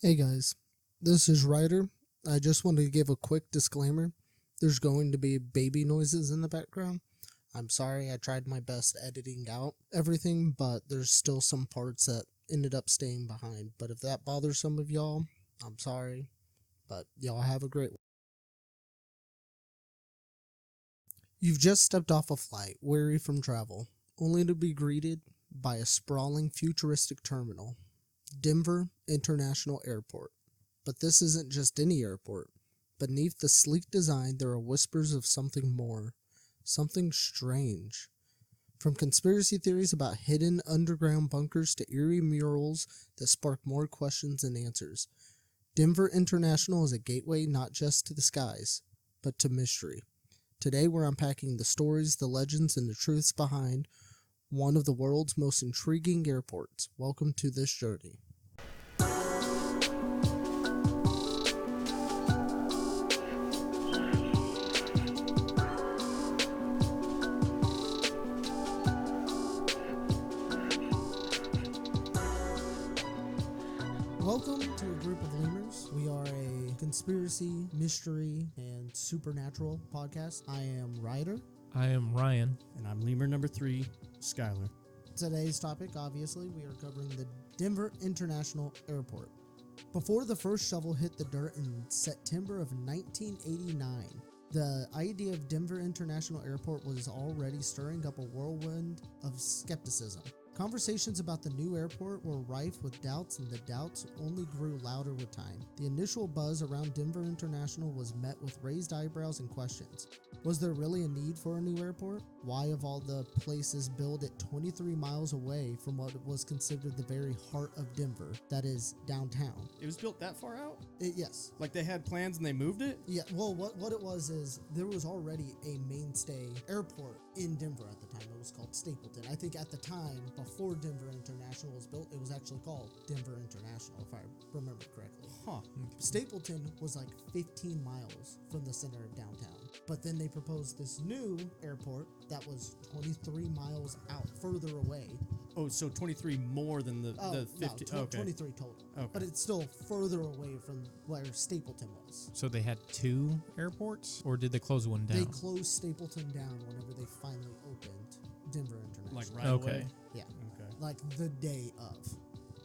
Hey guys, this is Ryder. I just wanted to give a quick disclaimer. There's going to be baby noises in the background. I'm sorry, I tried my best editing out everything, but there's still some parts that ended up staying behind. But if that bothers some of y'all, I'm sorry, but y'all have a great one. You've just stepped off a flight, weary from travel, only to be greeted by a sprawling futuristic terminal, Denver International Airport. But this isn't just any airport. Beneath the sleek design, there are whispers of something more, something strange. From conspiracy theories about hidden underground bunkers to eerie murals that spark more questions than answers, Denver International is a gateway not just to the skies, but to mystery. Today we're unpacking the stories, the legends, and the truths behind one of the world's most intriguing airports. Welcome to this journey. Welcome to a group of Lemurs. We are a conspiracy, mystery, and supernatural podcast. I am Ryder. I am Ryan. And I'm lemur number 3, Skylar. Today's topic, obviously, we are covering the Denver International Airport. Before the first shovel hit the dirt in September of 1989, the idea of Denver International Airport was already stirring up a whirlwind of skepticism. Conversations about the new airport were rife with doubts, and the doubts only grew louder with time. The initial buzz around Denver International was met with raised eyebrows and questions. Was there really a need for a new airport? Why, of all the places built at 23 miles away from what was considered the very heart of Denver, that is, downtown? It was built that far out? Yes. Like they had plans and they moved it? Yeah, well, what it was is there was already a mainstay airport in Denver at the time. It was called Stapleton. I think at the time, before Denver International was built, it was actually called Denver International, if I remember correctly. Huh. Stapleton was like 15 miles from the center of downtown. But then they proposed this new airport that was 23 miles out, further away. Oh, so 23 more than the 50. No, okay. 23 total. Okay. But it's still further away from where Stapleton was. So they had two airports, or did they close one down? They closed Stapleton down whenever they finally opened Denver International. Like right Okay. away? Yeah. Okay. Like the day of.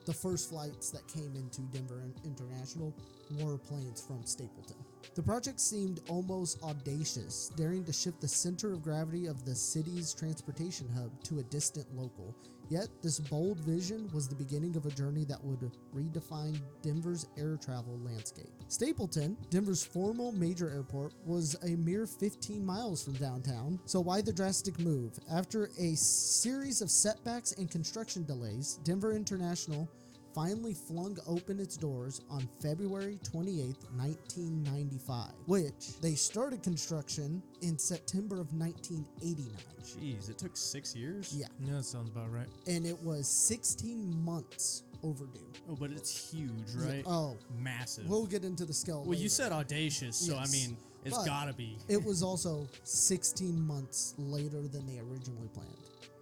The first flights that came into Denver International were planes from Stapleton. The project seemed almost audacious, daring to shift the center of gravity of the city's transportation hub to a distant local. Yet, this bold vision was the beginning of a journey that would redefine Denver's air travel landscape. Stapleton, Denver's former major airport, was a mere 15 miles from downtown. So why the drastic move? After a series of setbacks and construction delays, Denver International finally flung open its doors on February 28th, 1995, which they started construction in September of 1989. Jeez, it took 6 years? Yeah, Yeah, that sounds about right. and it was 16 months overdue. Oh, but it's huge, right? Oh, Massive. we'll get into the scale Well, later. you said audacious, so Yes. I mean, it's But gotta be. It was also 16 months later than they originally planned.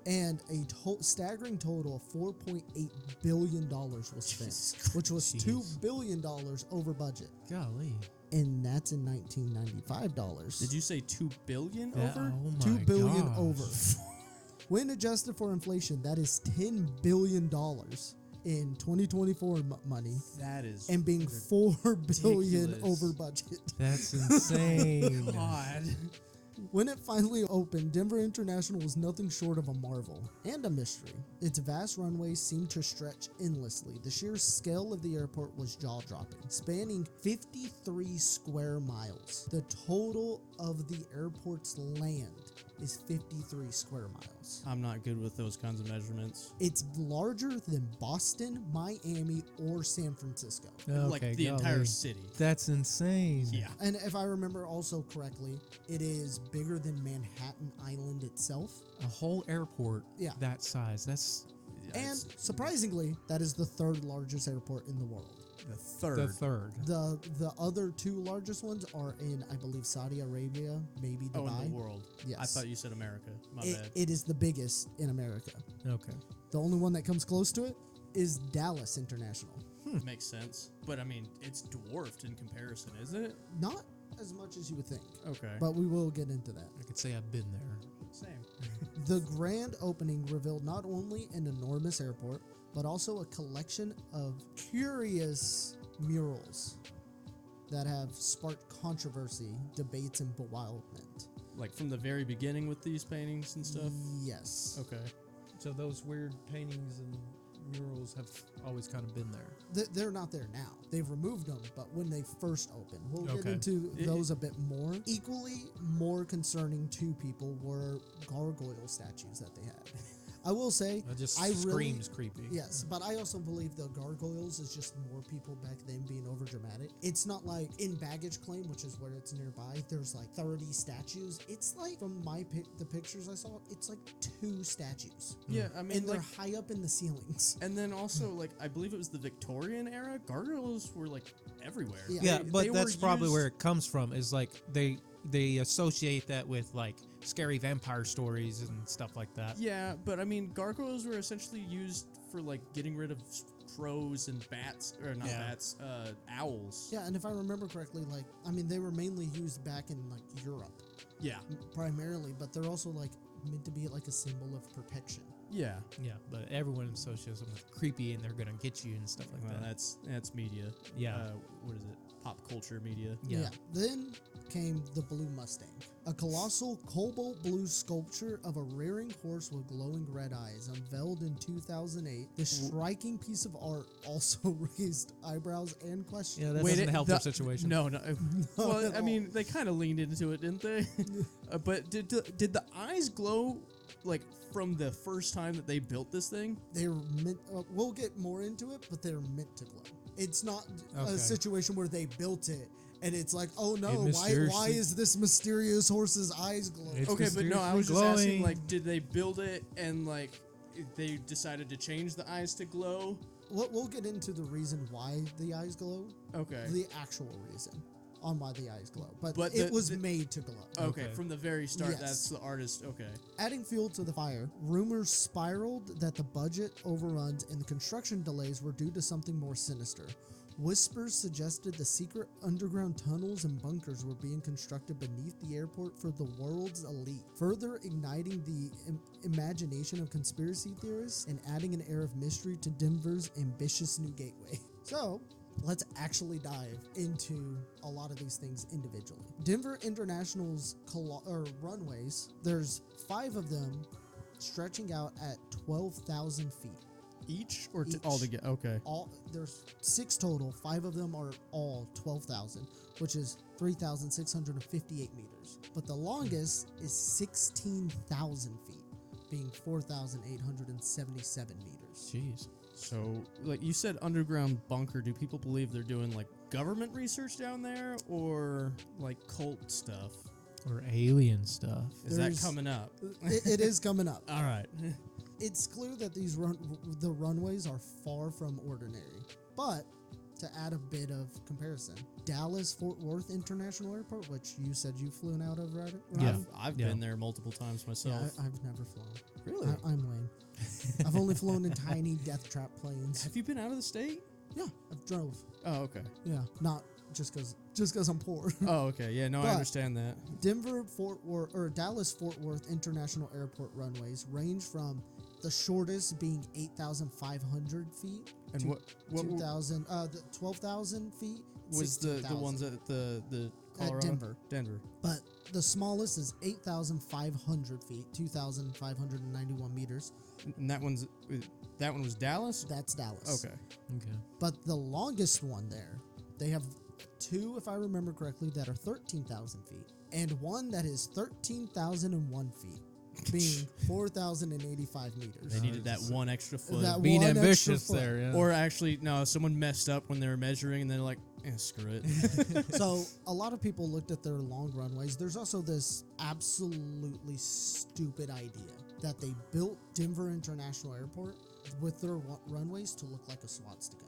And a staggering total of $4.8 billion was spent, Jesus which was Christ. $2 billion over budget. Golly. And that's in 1995 dollars. Did you say 2 billion That- over? oh my $2 billion gosh. over. When adjusted for inflation, that is $10 billion in 2024 money, That is and being $4 billion ridiculous. over budget. That's insane. God. When it finally opened, Denver International was nothing short of a marvel and a mystery. Its vast runways seemed to stretch endlessly. The sheer scale of the airport was jaw-dropping, spanning 53 square miles. The total of the airport's land is 53 square miles. I'm not good with those kinds of measurements. It's larger than Boston, Miami, or San Francisco. Like the entire golly. city. That's insane. Yeah. And if I remember also correctly, it is bigger than Manhattan Island itself. A whole airport Yeah. that size. That's And surprisingly, that is the third largest airport in the world. The third. the third. The other two largest ones are in, I believe, Saudi Arabia, maybe Dubai. Oh, in the world. Yes. I thought you said America. My bad. It is the biggest in America. Okay. The only one that comes close to it is Dallas International. Makes sense. But I mean, it's dwarfed in comparison, isn't it? Not as much as you would think, Okay. but we will get into that. I could say I've been there. Same. The grand opening revealed not only an enormous airport, but also a collection of curious murals that have sparked controversy, debates, and bewilderment. Like from the very beginning with these paintings and stuff? Yes. Okay. So those weird paintings and murals have always kind of been there. They're not there now. They've removed them, but when they first opened, we'll get Okay. into those a bit more. Equally more concerning to people were gargoyle statues that they had. I will say, That just I really- screams creepy. yes, but I also believe the gargoyles is just more people back then being over dramatic. It's not like in Baggage Claim, which is where it's nearby, there's like 30 statues. It's like, from the pictures I saw, it's like 2 statues. Yeah, I mean, And they're like, high up in the ceilings. and then also, like, I believe it was the Victorian era. Gargoyles were like everywhere. Yeah. Yeah, They but were that's probably used- where it comes from. Is like they associate that with like scary vampire stories and stuff like that. Yeah, but I mean, gargoyles were essentially used for like getting rid of crows and bats, or not Yeah. bats, owls. Yeah, and if I remember correctly, like, I mean, they were mainly used back in like Europe Yeah. primarily, but they're also like meant to be like a symbol of protection. Yeah. Yeah, but everyone associates them with creepy, and they're gonna get you and stuff like Well, that. that's media. Yeah. What is it? Pop culture media. Yeah. Then came the Blue Mustang, a colossal cobalt blue sculpture of a rearing horse with glowing red eyes, unveiled in 2008. The striking piece of art also raised eyebrows and questions. Yeah, that Wait, doesn't help the- their situation. No, no. Well, at I mean, they kind of leaned into it, didn't they? But did the eyes glow like from the first time that they built this thing? They're meant. We'll get more into it, but they're meant to glow. It's not Okay. a situation where they built it and it's like, oh no, It why mysteriously- is this mysterious horse's eyes glowing? It's Okay, but no, I was just mysteriously asking, glowing. like, did they build it and like they decided to change the eyes to glow? We'll get into the reason why the eyes glow, Okay. the actual reason on why the eyes glow, but But it the- was the- made to glow. Okay, Okay. from the very start, Yes. that's the artist. Okay. Adding fuel to the fire, rumors spiraled that the budget overruns and the construction delays were due to something more sinister. Whispers suggested the secret underground tunnels and bunkers were being constructed beneath the airport for the world's elite, further igniting the imagination of conspiracy theorists and adding an air of mystery to Denver's ambitious new gateway. So, let's actually dive into a lot of these things individually. Denver International's runways, there's 5 of them stretching out at 12,000 feet. Each or Each. all together? Okay. There's 6 total. 5 of them are all 12,000, which is 3,658 meters. But the longest is 16,000 feet, being 4,877 meters. Jeez. So, like you said, underground bunker. Do people believe they're doing like government research down there, or like cult stuff? Or alien stuff. Is There's- that coming up? It is coming up. All right. It's clear that the runways are far from ordinary. But to add a bit of comparison, Dallas Fort Worth International Airport, which you said you flew out of, right? Yeah. I've Yeah. been there multiple times Yeah, myself. I've never flown. Really? I'm lame. I've only flown in tiny death trap planes. Have you been out of the state? Yeah, I've drove. Oh, okay. Yeah, not just because I'm poor. Oh, okay. Yeah, no, I But- understand that. Dallas Fort Worth International Airport runways range from the shortest being 8,500 feet And to what 2,000 the 12,000 feet was the 16,000 ones at the at Colorado? Denver. Denver. But the smallest is 8,500 feet, 2,591 meters. And that one was Dallas? That's Dallas. Okay. Okay. But the longest one there, they have 2, if I remember correctly, that are 13,000 feet, and one that is 13,001 feet, being 4,085 meters. They needed that one extra foot. That Being one extra ambitious foot. there, yeah. Or actually, no, someone messed up when they were measuring and they're like, screw it. So a lot of people looked at their long runways. There's also this absolutely stupid idea that they built Denver International Airport with their runways to look like a swastika.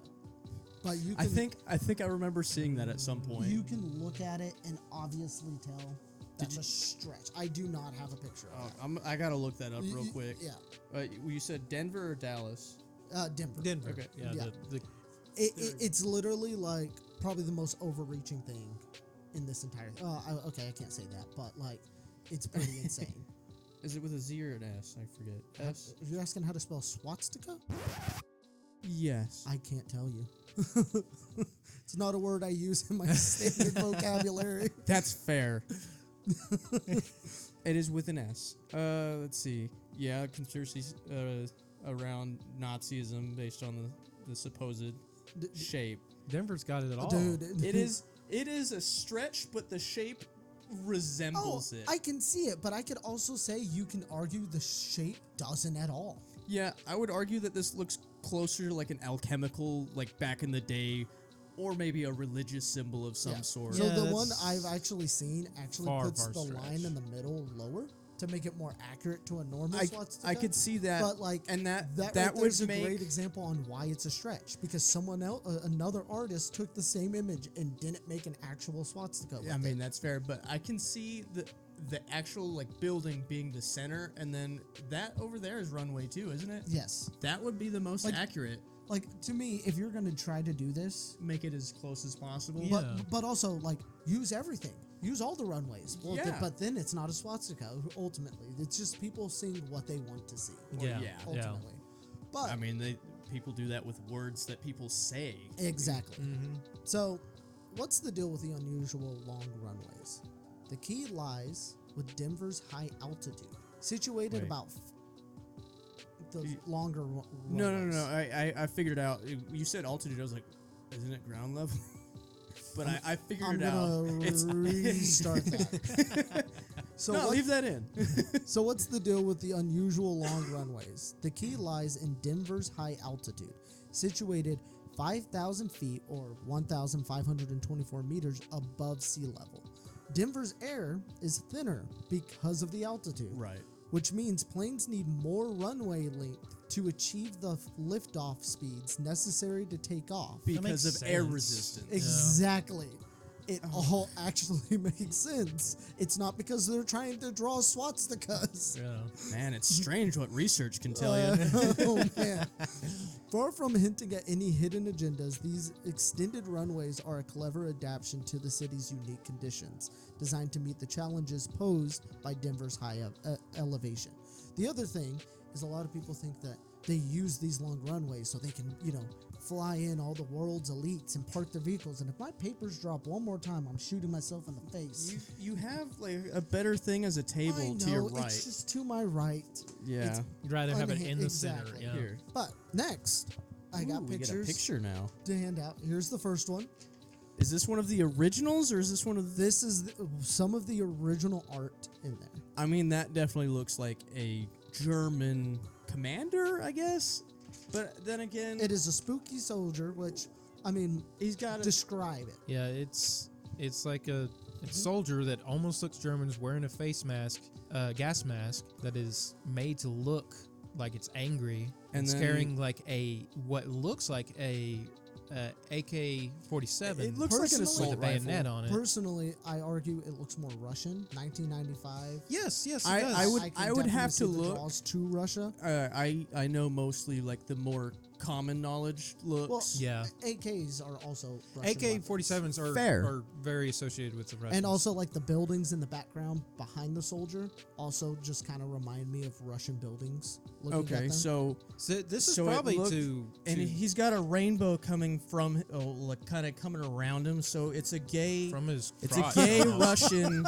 But you can, I think I remember seeing that at some point. you can look at it and obviously tell that's a stretch. I do not have a picture of that. I gotta look that up real You- quick. Yeah, You said Denver or Dallas? Denver. Denver. Okay. Yeah. Yeah. The It's literally like probably the most overreaching thing in this entire. Okay, I can't say that, but like, it's pretty insane. Is it with a Z or an S? I forget. S? You're asking how to spell swastika? Yes. I can't tell you. It's not a word I use in my standard vocabulary. That's fair. It is with an S. Let's see. Yeah, conspiracies around Nazism based on the supposed shape. Denver's got it all. Dude, It is a stretch, but the shape resembles it. I can see it, but I could also say you can argue the shape doesn't at all. Yeah, I would argue that this looks closer to like an alchemical, like back in the day, or maybe a religious symbol of some sort. So Yeah, the one that's I've actually seen actually far, puts far the stretch. line in the middle lower to make it more accurate to a normal swastika. I could see that, But like, and that right would there's a make great example on why it's a stretch, because someone else, another artist, took the same image and didn't make an actual swastika. I with mean it. that's fair, but I can see the actual like building being the center, and then that over there is runway too, isn't it? Yes. That would be the most Like- accurate. Like, to me, if you're gonna try to do this, Make it as close as possible. Yeah. but also like use everything, use all the runways. Well, Yeah. but then it's not a swastika. Ultimately, it's just people seeing what they want to see. Yeah. yeah. Ultimately, but I mean, people do that with words that people say. exactly. Mm-hmm. So, what's the deal with the unusual long runways? The key lies with Denver's high altitude, situated Wait. about the longer No, runways. I figured out. You said altitude. I was like, isn't it ground level? But I figured I'm it out. gonna restart that. So No, what- leave that in. So what's the deal with the unusual long runways? The key lies in Denver's high altitude, situated 5,000 feet or 1,524 meters above sea level. Denver's air is thinner because of the altitude, Right. which means planes need more runway length to achieve the liftoff speeds necessary to take off. Because makes of air sense. resistance. Exactly. It all actually makes sense. It's not because they're trying to draw swastikas. Yeah. Man, it's strange what research can tell you. Oh man. Far from hinting at any hidden agendas, these extended runways are a clever adaptation to the city's unique conditions, designed to meet the challenges posed by Denver's high elevation. The other thing is a lot of people think that they use these long runways so they can, fly in all the world's elites and park their vehicles. And if my papers drop one more time, I'm shooting myself in the face. You have like a better thing as a table I know, to your right. it's just to my right. Yeah. You'd rather have it in the Exactly. center. Yeah. Here. But next, I got Ooh, we get a pictures picture now. to hand out. Here's the first one. Is this one of the originals or is this one of the... This is some of the original art in there. I mean, that definitely looks like a German commander, I guess. But then again, It is a spooky soldier, which, he's got a... describe it. Yeah, it's like a soldier that almost looks German is wearing a face mask, gas mask that is made to look like it's angry and And then- carrying like what looks like a AK-47. It looks like an Personally- assault with a bayonet rifle. on it. Personally, I argue it looks more Russian. 1995. Yes, it I does. would- can have definitely to see the look. draws to Russia. I know mostly like the more common knowledge looks. Well, Yeah. AKs are also Russian AK-47s Fair. are very associated with the Russians. And also, like the buildings in the background behind the soldier, also just kind of remind me of Russian buildings. Looking at okay, them. so this is so it probably looked- to and he's got a rainbow coming from, like kind of coming around him. So it's a gay, from his it's crotch, a gay almost. Russian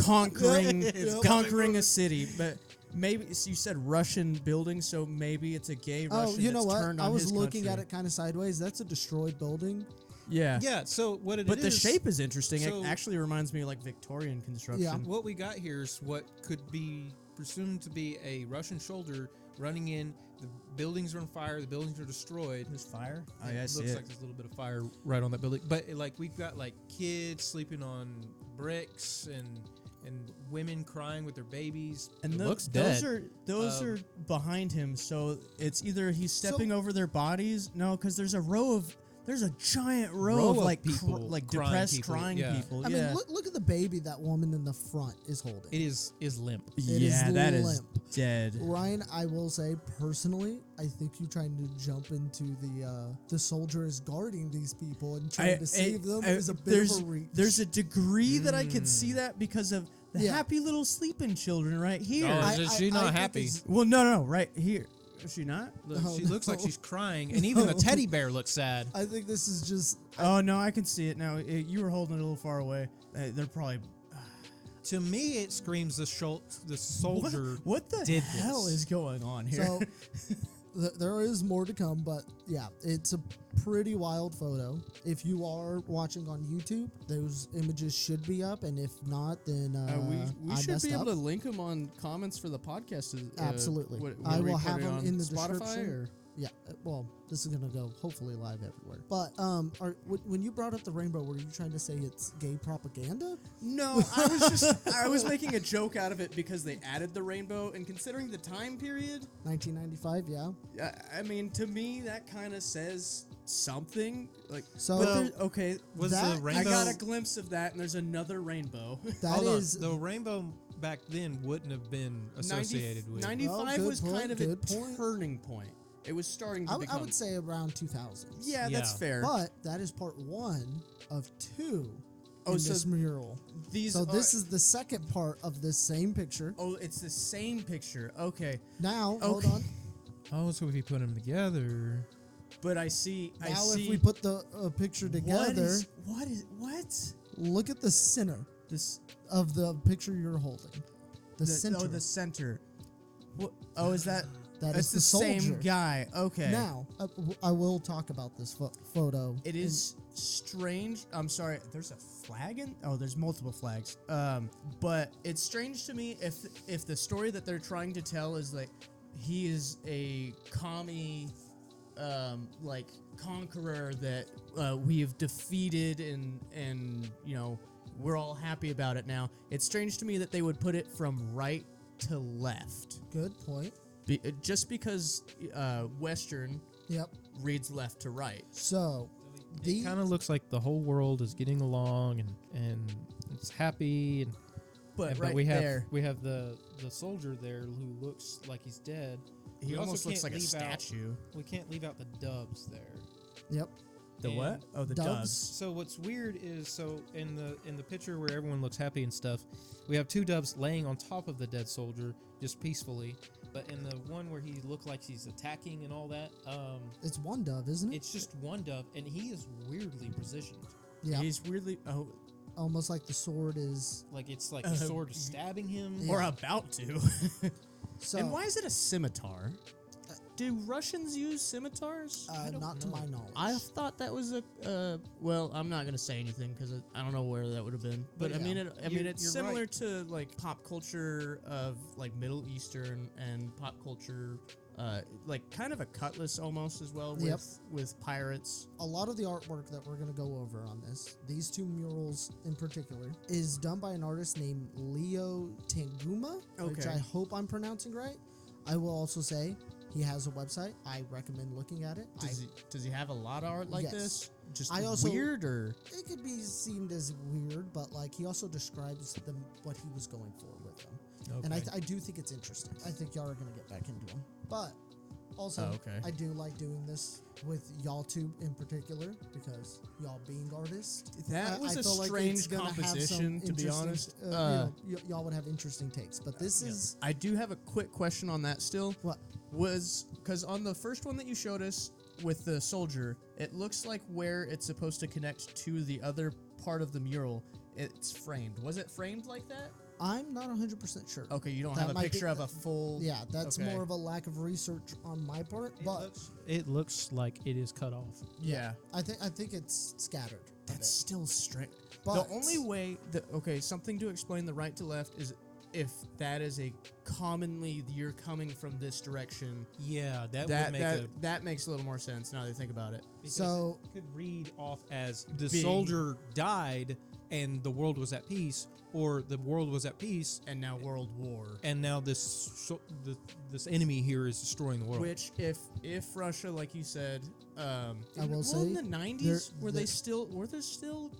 conquering Yep. conquering a city. But maybe so you said Russian building, so maybe it's a gay Russian. Oh, you know that's what? turned I on was his looking country. at it kind of sideways. That's a destroyed building. Yeah. Yeah, so what it But the is- shape is interesting. so- it actually reminds me of like Victorian construction. Yeah. What we got here is what could be presumed to be a Russian soldier running in. The buildings are on fire. The buildings are destroyed. There's fire. Oh, It yeah, I looks see like it. there's a little bit of fire right on that building. But like we've got like kids sleeping on bricks and women crying with their babies. And it tho- looks those dead. those Um, are behind him, so it's either he's stepping over their bodies. No, because there's a row of there's a giant row Row of of like people, like crying depressed people, crying yeah. people. I yeah. mean, look at the baby that woman in the front is holding. It is limp. yeah, is that is limp. dead. Ryan, I will say personally, I think you trying to jump into the soldier is guarding these people and trying to save them is a bit of a reach. There's a degree that I could see that because of the Yeah. happy little sleeping children right here. Oh, is she not think happy? it's- Well, no, right here. Is she not? Look, Oh, she looks like no. she's crying, and even the teddy bear looks sad. I think this is just Oh no, I can see it now. You were holding it a little far away. They're probably. To me, it screams the soldier. What the did hell this. is going on here? so. There is more to come, but yeah, it's a pretty wild photo. If you are watching on YouTube, those images should be up, and if not, then we I should messed be able up. to link them on comments for the podcast. Absolutely. What I are we will have putting them on in the Spotify description. or? Yeah, well, this is gonna go hopefully live everywhere. But when you brought up the rainbow, were you trying to say it's gay propaganda? No, I was making a joke out of it because they added the rainbow, and considering the time period, 1995, yeah. I mean, to me that kind of says something. Like, So but okay, Was That- the I rainbow? got a glimpse of that, and there's another rainbow. that Hold on. is The rainbow back then wouldn't have been associated with. 95 good was point, kind of a good point. turning point. It was starting to I become. would say around 2000s. Yeah, that's Yeah. fair. But that is part one of two Oh, in so this mural. these So are, this is the second part of this same picture. Oh, it's the same picture. Okay, Now, hold Okay. on. Oh, so if you put them together, but I see. I Now, see. if we put the picture together, what? look at the center This of the picture you're holding. The center. Oh, the center. What? Oh, is that? That That's is the the soldier. same guy. Okay. Now, I will talk about this photo. It is strange. I'm sorry. There's a flag in. Oh, there's multiple flags. But it's strange to me if the story that they're trying to tell is like he is a commie, like conqueror that we have defeated and you know we're all happy about it now. It's strange to me that they would put it from right to left. Good point. Just because Western Yep. reads left to right. So, it kind of looks like the whole world is getting along and it's happy. But But right we have there, we have the soldier there who looks like he's dead. he we also almost looks can't like a leave out- statue. We can't leave out the doves there. yep. The And what? Oh, the doves. doves. So what's weird is in the picture where everyone looks happy and stuff, we have two doves laying on top of the dead soldier just peacefully. But in the one where he looked like he's attacking and all that, It's one dove, isn't it? it's just one dove, and he is weirdly positioned. Yeah. He's weirdly Almost like the sword is. Like it's like the sword is stabbing him. Yeah. or about to. So, And why is it a scimitar? Do Russians use scimitars? not to my knowledge. I thought that was a. Well, I'm not gonna say anything because I don't know where that would have been. But Yeah. I mean, it's You're similar right. to like pop culture of like Middle Eastern and pop culture, like kind of a cutlass almost as well with Yep. with pirates. A lot of the artwork that we're going to go over on these two murals in particular, is done by an artist named Leo Tanguma, which Okay. I hope I'm pronouncing right. I will also say he has a website. I recommend looking at it. Does he have a lot of art like Yes. this? Just I also- weird or It could be seemed as weird, but like he also describes what he was going for with them. And I do think it's interesting. I think y'all are going to get back into them. But also, Oh, okay. I do like doing this with y'all two in particular because y'all being artists. That was I a feel like strange it's gonna have some composition, to be interesting, honest. y'all would have interesting takes. But this is I do have a quick question on that still. what? Was because on the first one that you showed us with the soldier, it looks like where it's supposed to connect to the other part of the mural, it's framed. Was it framed like that? I'm not 100% sure. Okay, you don't That have a might be- picture of a full. Yeah, that's Okay. more of a lack of research on my part. But It looks like it is cut off. Yeah. I think it's scattered. a That's bit. still strange. But The only way that something to explain the right to left is if that is a commonly you're coming from this direction. Yeah, that would make That makes a little more sense now that I think about it. because So- it could read off as the Being- soldier died and the world was at peace, or the world was at peace And now World War. and now this enemy here is destroying the world. Which, if Russia, like you said, I will say in the 90s there- were there still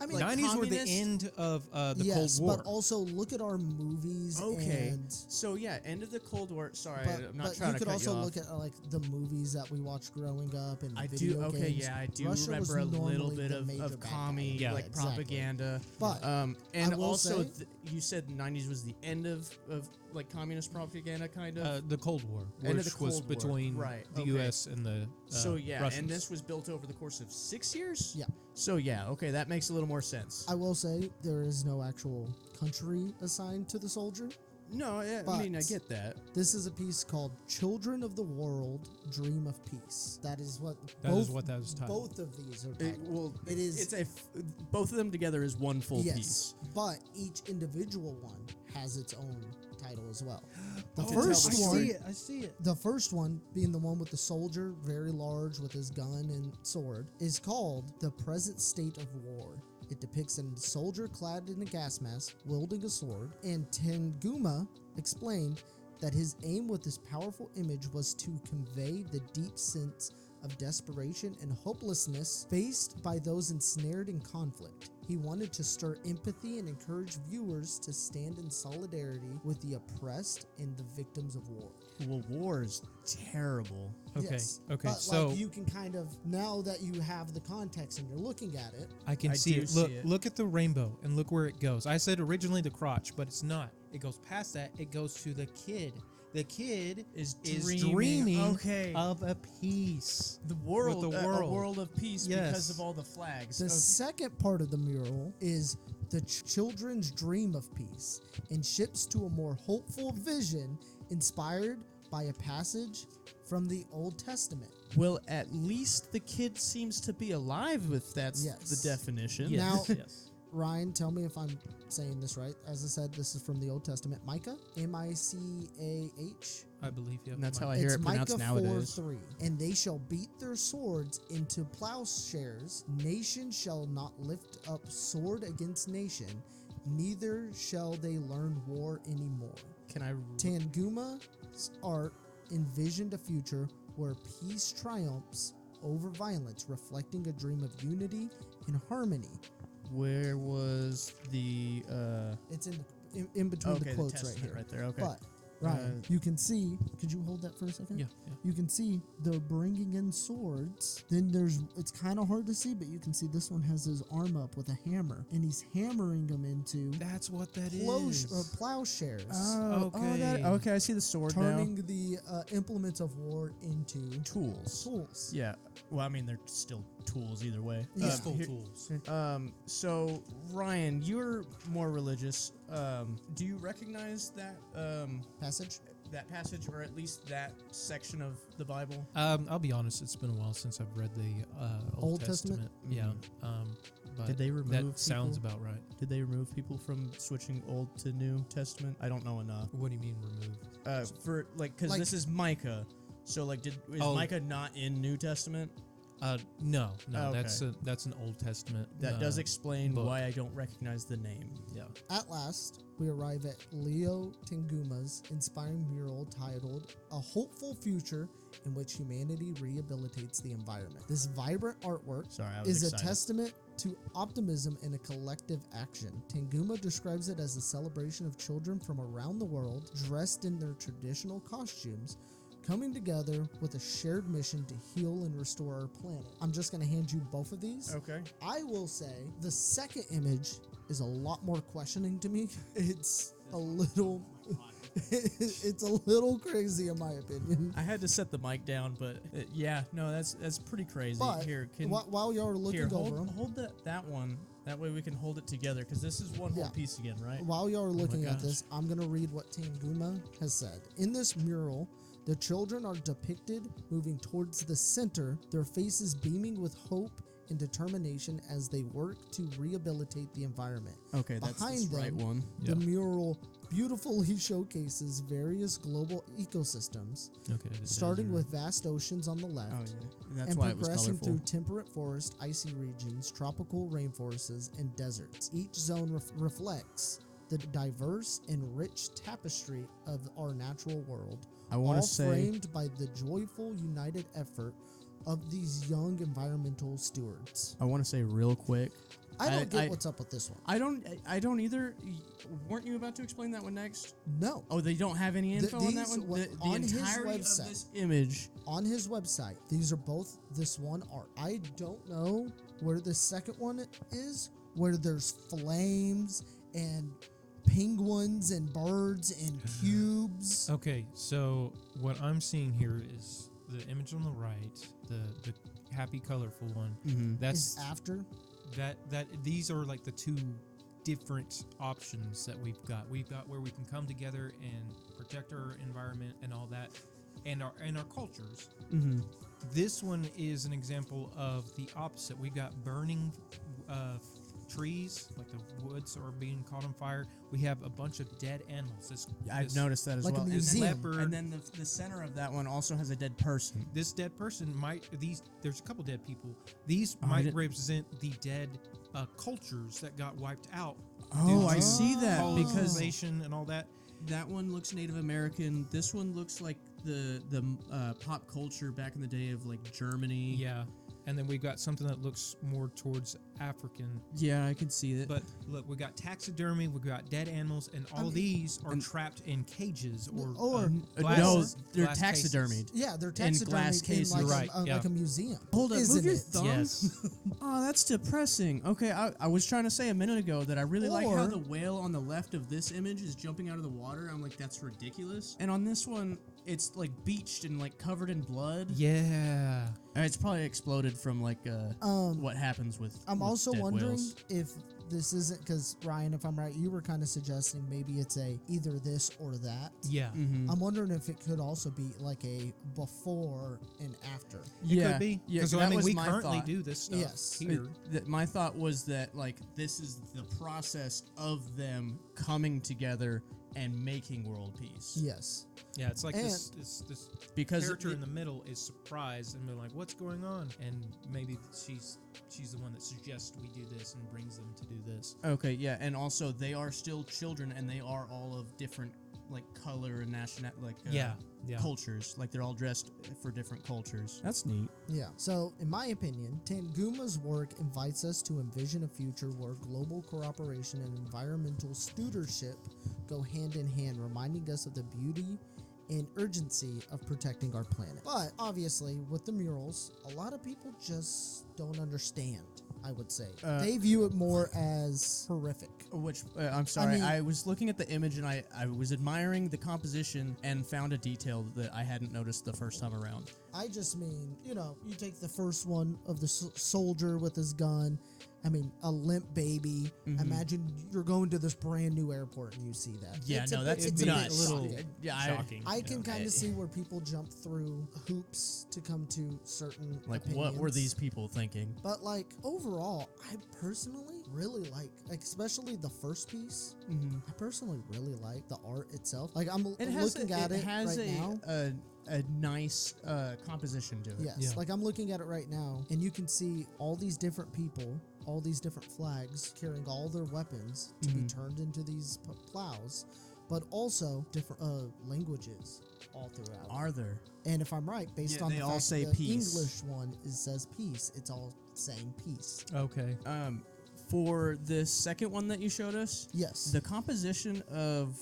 I mean, like 90s were the communist- end of the yes, Cold War. but also look at our movies. Okay. And So yeah, end of the Cold War. Sorry, but, I'm not but trying you to could cut also you off. look at like the movies that we watched growing up and I video do. Okay, games. yeah, I do Russia was remember a little normally bit the of major bad commie guy. Yeah, like exactly. propaganda. But And I will also, say- you said '90s was the end of like communist propaganda, kind of. The Cold War, End of which the was Cold War. between Right, the okay. U.S. and the So yeah, Russians. and this was built over the course of 6 years. Yeah. So yeah, okay, that makes a little more sense. I will say there is no actual country assigned to the soldier. No, yeah, I mean I But- get that. This is a piece called "Children of the World Dream of Peace." That is what That is what that is titled. Both of these are titled. Well, It is- It's both of them together is one full yes, piece. but each individual one has its own title as well. The To tell first the one, story. I see it. the first one being the one with the soldier, very large with his gun and sword, is called "The Present State of War." It depicts a soldier clad in a gas mask, wielding a sword, and Tanguma explained that his aim with this powerful image was to convey the deep sense of desperation and hopelessness faced by those ensnared in conflict. He wanted to stir empathy and encourage viewers to stand in solidarity with the oppressed and the victims of war. Well, war is terrible. Okay. Yes, Okay. but So like you can kind of, now that you have the context and you're looking at it, I can I see do it. see Look, it. look at the rainbow and look where it goes. I said originally the crotch, but it's not. It goes past that. It goes to the kid. The kid Is dreaming okay. of a peace. The world, with the a world. world of peace Yes. because of all the flags. the second part of the mural is the children's dream of peace and shifts to a more hopeful vision inspired by a passage from the Old Testament. Well, at least the kid seems to be alive if that's Yes. the definition. Now- yes. Ryan, tell me if I'm saying this right. As I said, this is from the Old Testament. Micah, Micah. I believe you. And that's how Mike. I hear It's it pronounced Micah nowadays. 4:3. And they shall beat their swords into plowshares. Nation shall not lift up sword against nation, neither shall they learn war anymore. Can I? Tanguma's art envisioned a future where peace triumphs over violence, reflecting a dream of unity and harmony. Where was the? It's in between Okay, the quotes right Testament here. right there. Okay. But Ryan, you can see. Could you hold that for a second? Yeah. You can see they're bringing in swords. Then it's kind of hard to see, but you can see this one has his arm up with a hammer, and he's hammering them into That's what that is. plowshares, Okay. Okay, I see the sword turning now. the implements of war into Tools. tools. Yeah. Well, I mean, they're still tools either way. Yeah. Peaceful here- tools. So Ryan, you're more religious. Do you recognize that Passage. that passage, or at least that section of the Bible? I'll be honest. It's been a while since I've read the Old Old Testament? Yeah. But Did they remove that sounds people? about right. Did they remove people from switching Old to New Testament? I don't know enough. What do you mean remove? For because Like- this is Micah, so is Oh. Micah not in New Testament? No. Oh, okay. That's an Old Testament. That does explain book. why I don't recognize the name. Yeah. At last, we arrive at Leo Tanguma's inspiring mural titled "A Hopeful Future in Which Humanity Rehabilitates the Environment." This vibrant artwork Sorry, I was is excited. a testament to optimism and a collective action. Tanguma describes it as a celebration of children from around the world dressed in their traditional costumes, coming together with a shared mission to heal and restore our planet. I'm just going to hand you both of these. Okay. I will say the second image is a lot more questioning to me. It's a little it's a little crazy in my opinion. I had to set the mic down, but yeah, no, that's pretty crazy. But Here, can while y'all are looking here over them, hold that one. That way we can hold it together because this is one Yeah. whole piece again, right? while y'all are looking at gosh. this, I'm going to read what Tanguma has said. In this mural, the children are depicted moving towards the center, their faces beaming with hope and determination as they work to rehabilitate the environment. Okay, that's Behind the right them, one. Yeah. The mural beautifully showcases various global ecosystems, Okay. the starting desert. with vast oceans on the left, Oh yeah, that's and why it was progressing colorful. through temperate forest, icy regions, tropical rainforests, and deserts. Each zone reflects the diverse and rich tapestry of our natural world, I want all to say framed by the joyful, united effort of these young environmental stewards. I want to say real quick. I don't get what's up with this one. I don't either. Weren't you about to explain that one next? No. Oh, they don't have any info on that one? The on his entirety of website. this image. On his website, these are both this one art. I don't know where the second one is, where there's flames and penguins and birds and cubes. Okay, so what I'm seeing here is the image on the right, the happy, colorful one. Mm-hmm. That's Is after. that these are like the two different options that we've got. We've got where we can come together and protect our environment and all that, and our cultures. Mm-hmm. This one is an example of the opposite. We've got burning trees, like the woods are being caught on fire. We have a bunch of dead animals. I've noticed that as like a well. museum. Leopard. And then the center of that one also has a dead person. This dead person there's a couple dead people. These might represent the dead cultures that got wiped out. Oh, due I to see that because colonization and all that. that one looks Native American. This one looks like the pop culture back in the day of like Germany. Yeah. And then we've got something that looks more towards African. Yeah, I can see it. But look, we got taxidermy, we got dead animals, and all these are trapped in cages or glass, no, they're glass taxidermied. Yeah, they're In glass taxidermied cases. in like, Right, yeah. like a museum. Hold up, Isn't move your it? thumb. Yes. Oh, that's depressing. Okay, I was trying to say a minute ago that I really like how Or- the whale on the left of this image is jumping out of the water. I'm like, that's ridiculous. And on this one, it's like beached and like covered in blood. Yeah. And it's probably exploded from like what happens with. I'm with also dead wondering whales. if this isn't because Ryan, if I'm right, you were kind of suggesting maybe it's a either this or that. Yeah. Mhm. I'm wondering if it could also be like a before and after. It could be. Yeah, Because that I mean, was we my currently thought. do this stuff Yes. here. My thought was that like this is the process of them coming together and making world peace. Yes. Yeah, it's like And- this Because character it- in the middle is surprised and they're like, "What's going on?" And maybe she's the one that suggests we do this and brings them to do this. Okay, yeah, and also they are still children, and they are all of different like color and national Yeah. cultures. Like they're all dressed for different cultures. That's neat. Yeah. So, in my opinion, Tanguma's work invites us to envision a future where global cooperation and environmental stewardship go hand in hand, reminding us of the beauty and urgency of protecting our planet. But obviously, with the murals, a lot of people just don't understand, I would say. They view it more as horrific. Which I'm sorry, mean- I was looking at the image and I was admiring the composition and found a detail that I hadn't noticed the first time around. I just mean, you take the first one of the soldier with his gun. I mean, a limp baby. Imagine you're going to this brand new airport and you see that. Yeah, It's no, a that's bit- it's a bit nuts. shocking. Yeah, Shocking. I can Yeah. kind of see where people jump through hoops to come to certain Like, what were opinions. these people thinking? But like overall, I personally really like especially the first piece. I personally really like the art itself. Like I'm looking at it has right now. a nice composition to it. Yes, Yeah. like I'm looking at it right now, and you can see all these different people, all these different flags carrying all their weapons to be turned into these plows, but also different languages all throughout. Are there? And if I'm right, based Yeah, on they the all fact say that the peace. English one says peace, it's all saying peace. Okay. For the second one that you showed us, Yes. the composition of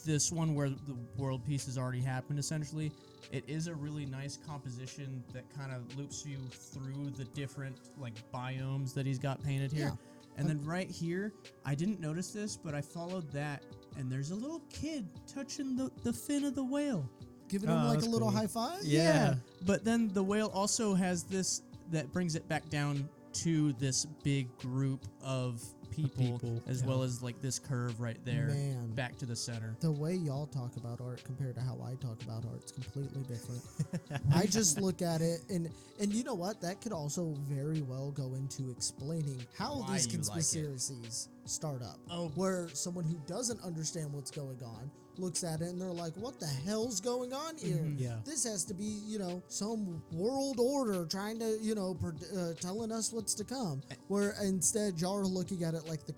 this one where the world peace has already happened, essentially, it is a really nice composition that kind of loops you through the different like biomes that he's got painted here. Yeah. And then right here, I didn't notice this, but I followed that, and there's a little kid touching the fin of the whale. Giving him Oh, like a that's little cool. high five. Yeah. But then the whale also has this that brings it back down to this big group of people, as yeah. well as like this curve right there, Man. back to the center. The way y'all talk about art compared to how I talk about art is completely different. I just look at it and you know what? That could also very well go into explaining how Why these you like it. conspiracies start up. Oh. Where someone who doesn't understand what's going on looks at it and they're like, what the hell's going on here? Yeah. This has to be, some world order trying to, telling us what's to come. Where instead y'all are looking at it like the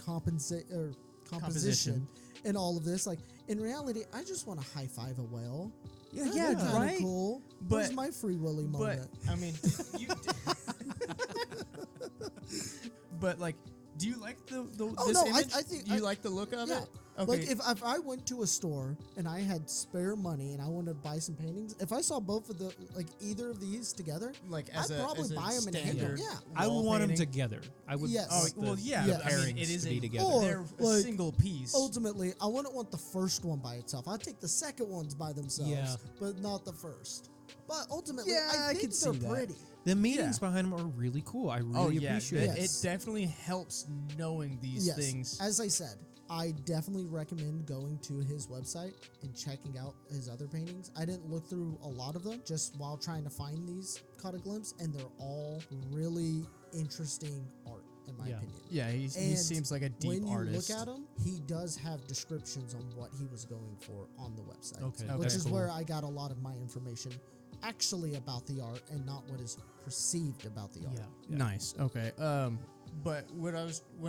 composition and all of this. Like, in reality, I just want to high five a whale. Yeah, That'd be kinda right. cool. But- Where's my Free Willy But moment? I mean, you. But like, do you like the Oh, this no, I image? think- do you I- like the look of yeah. it? Okay. Like if I went to a store and I had spare money and I wanted to buy some paintings, if I saw both of the either of these together, like I'd probably buy 'em and hang 'em, standard yeah. I would wall want them painting. together. I would. Yes. Oh like well, the yeah. Yes. I mean, pairings it is to be a together. Or, they're a like, single piece. ultimately I wouldn't want the first one by itself. I'd take the second ones by themselves, Yeah. but not the first. But ultimately, Yeah, I I think could they're see that. pretty. The meanings Yeah. behind them are really cool. I really Oh yeah, appreciate it. Yes. it definitely helps knowing these Yes. things. As I said, I definitely recommend going to his website and checking out his other paintings. I didn't look through a lot of them just while trying to find these, caught a glimpse, and they're all really interesting art, in my Yeah. opinion. Yeah, he And seems like a deep when you artist. look at him, he does have descriptions on what he was going for on the website. Okay, Which that's is cool. where I got a lot of my information actually about the art and not what is perceived about the art. Yeah. Nice. Okay. But when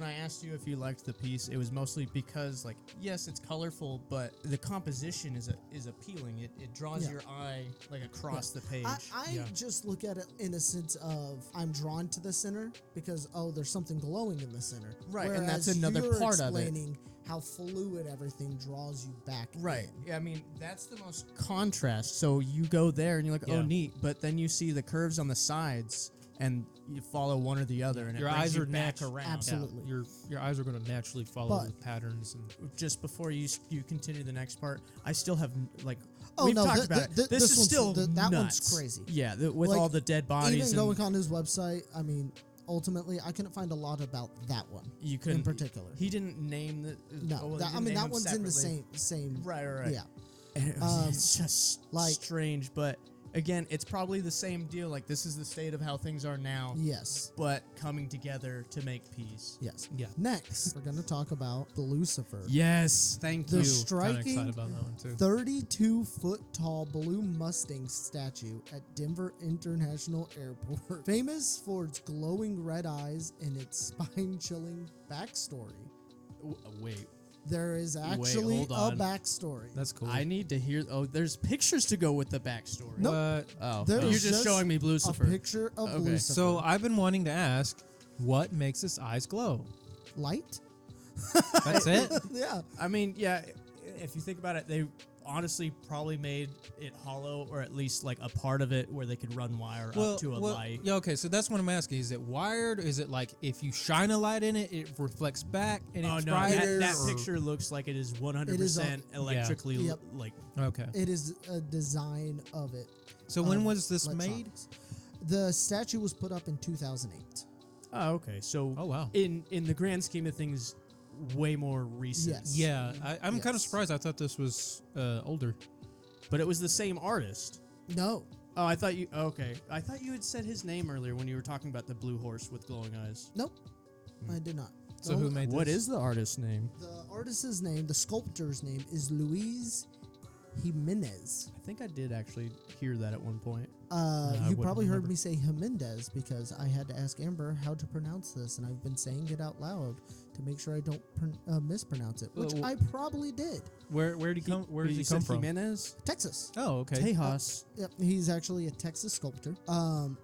I asked you if you liked the piece, it was mostly because like yes, it's colorful, but the composition is appealing. It draws Yeah. your eye like across the page. I Yeah. just look at it in a sense of I'm drawn to the center because there's something glowing in the center. Right, and that's Whereas another you're part of it. explaining how fluid everything draws you back. Right. in. Yeah, I mean, that's the most contrast. So you go there and you're like, oh, Yeah. neat. But then you see the curves on the sides and you follow one or the other. And Your it brings eyes you are back natural. around. Absolutely. Your eyes are going to naturally follow But- the patterns and Just before you continue the next part, I still have, like, Oh, we've no, talked th- about th- it. th- This this is one's- still that one's nuts. crazy. Yeah, with Like, all the dead bodies. Even and going on his website, I mean, ultimately, I couldn't find a lot about that one you couldn't, in particular. He didn't name the. No, oh, well, he that, I didn't mean name that them one's in the separately. same. Right. Yeah. And it's just like- strange, but again, it's probably the same deal. Like, this is the state of how things are now, Yes. but coming together to make peace. Yes. yeah. Next, we're going to talk about the Lucifer. Yes, thank The you. Kind of striking excited about that one too. 32-foot tall blue Mustang statue at Denver International Airport. Famous for its glowing red eyes and its spine-chilling backstory. Wait, There is actually hold a on. backstory. That's cool. I need to hear. Oh, there's pictures to go with the backstory. Nope. What? Oh, There you're is just showing me a Lucifer. picture of Okay. Lucifer. So I've been wanting to ask, what makes his eyes glow? Light? That's it. Yeah. I mean, yeah, if you think about it, they honestly probably made it hollow, or at least like a part of it where they could run wire up to a light. Yeah, okay, so that's what I'm asking. Is it wired? Is it like if you shine a light in it, it reflects back and Oh it's no, brighter? that or- picture looks like it is 100% It is electrically Yep. like. Okay. It is a design of it. So when of was this made? electronics. The statue was put up in 2008. Oh, okay. So Oh, wow. in the grand scheme of things, way more recent. Yes. Yeah, I'm kind of Yes. surprised. I thought this was older. But it was the same artist. No. Oh, I thought you. Okay, I thought you had said his name earlier when you were talking about the blue horse with glowing eyes. Nope. I did not. So The who only- made What this? is the artist's name? The artist's name, the sculptor's name, is Luis Jimenez. I think I did actually hear that at one point. I You wouldn't probably heard remember. me say Jimenez because I had to ask Amber how to pronounce this, and I've been saying it out loud to make sure I don't mispronounce it, which Well, I probably did. Where did he come? Where does he come from? Jimenez? Texas. Oh, okay. Tejas. Yep, he's actually a Texas sculptor.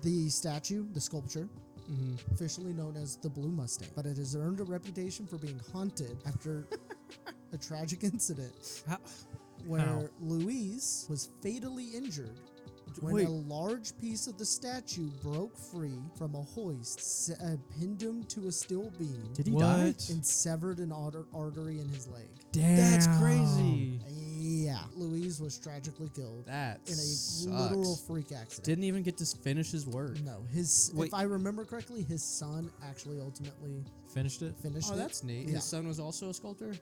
The statue, the sculpture, Mm-hmm. officially known as the Blue Mustang, but it has earned a reputation for being haunted after a tragic incident How- where How? Louise was fatally injured when Wait. a large piece of the statue broke free from a hoist, pinned him to a steel beam, Did he die? What? and severed an artery in his leg. Damn. That's crazy. Yeah, Louise was tragically killed That in a sucks. literal freak accident. Didn't even get to finish his work. No, his. Wait. If I remember correctly, his son actually ultimately Finished it. finished Oh, it. that's neat. Yeah. His son was also a sculptor?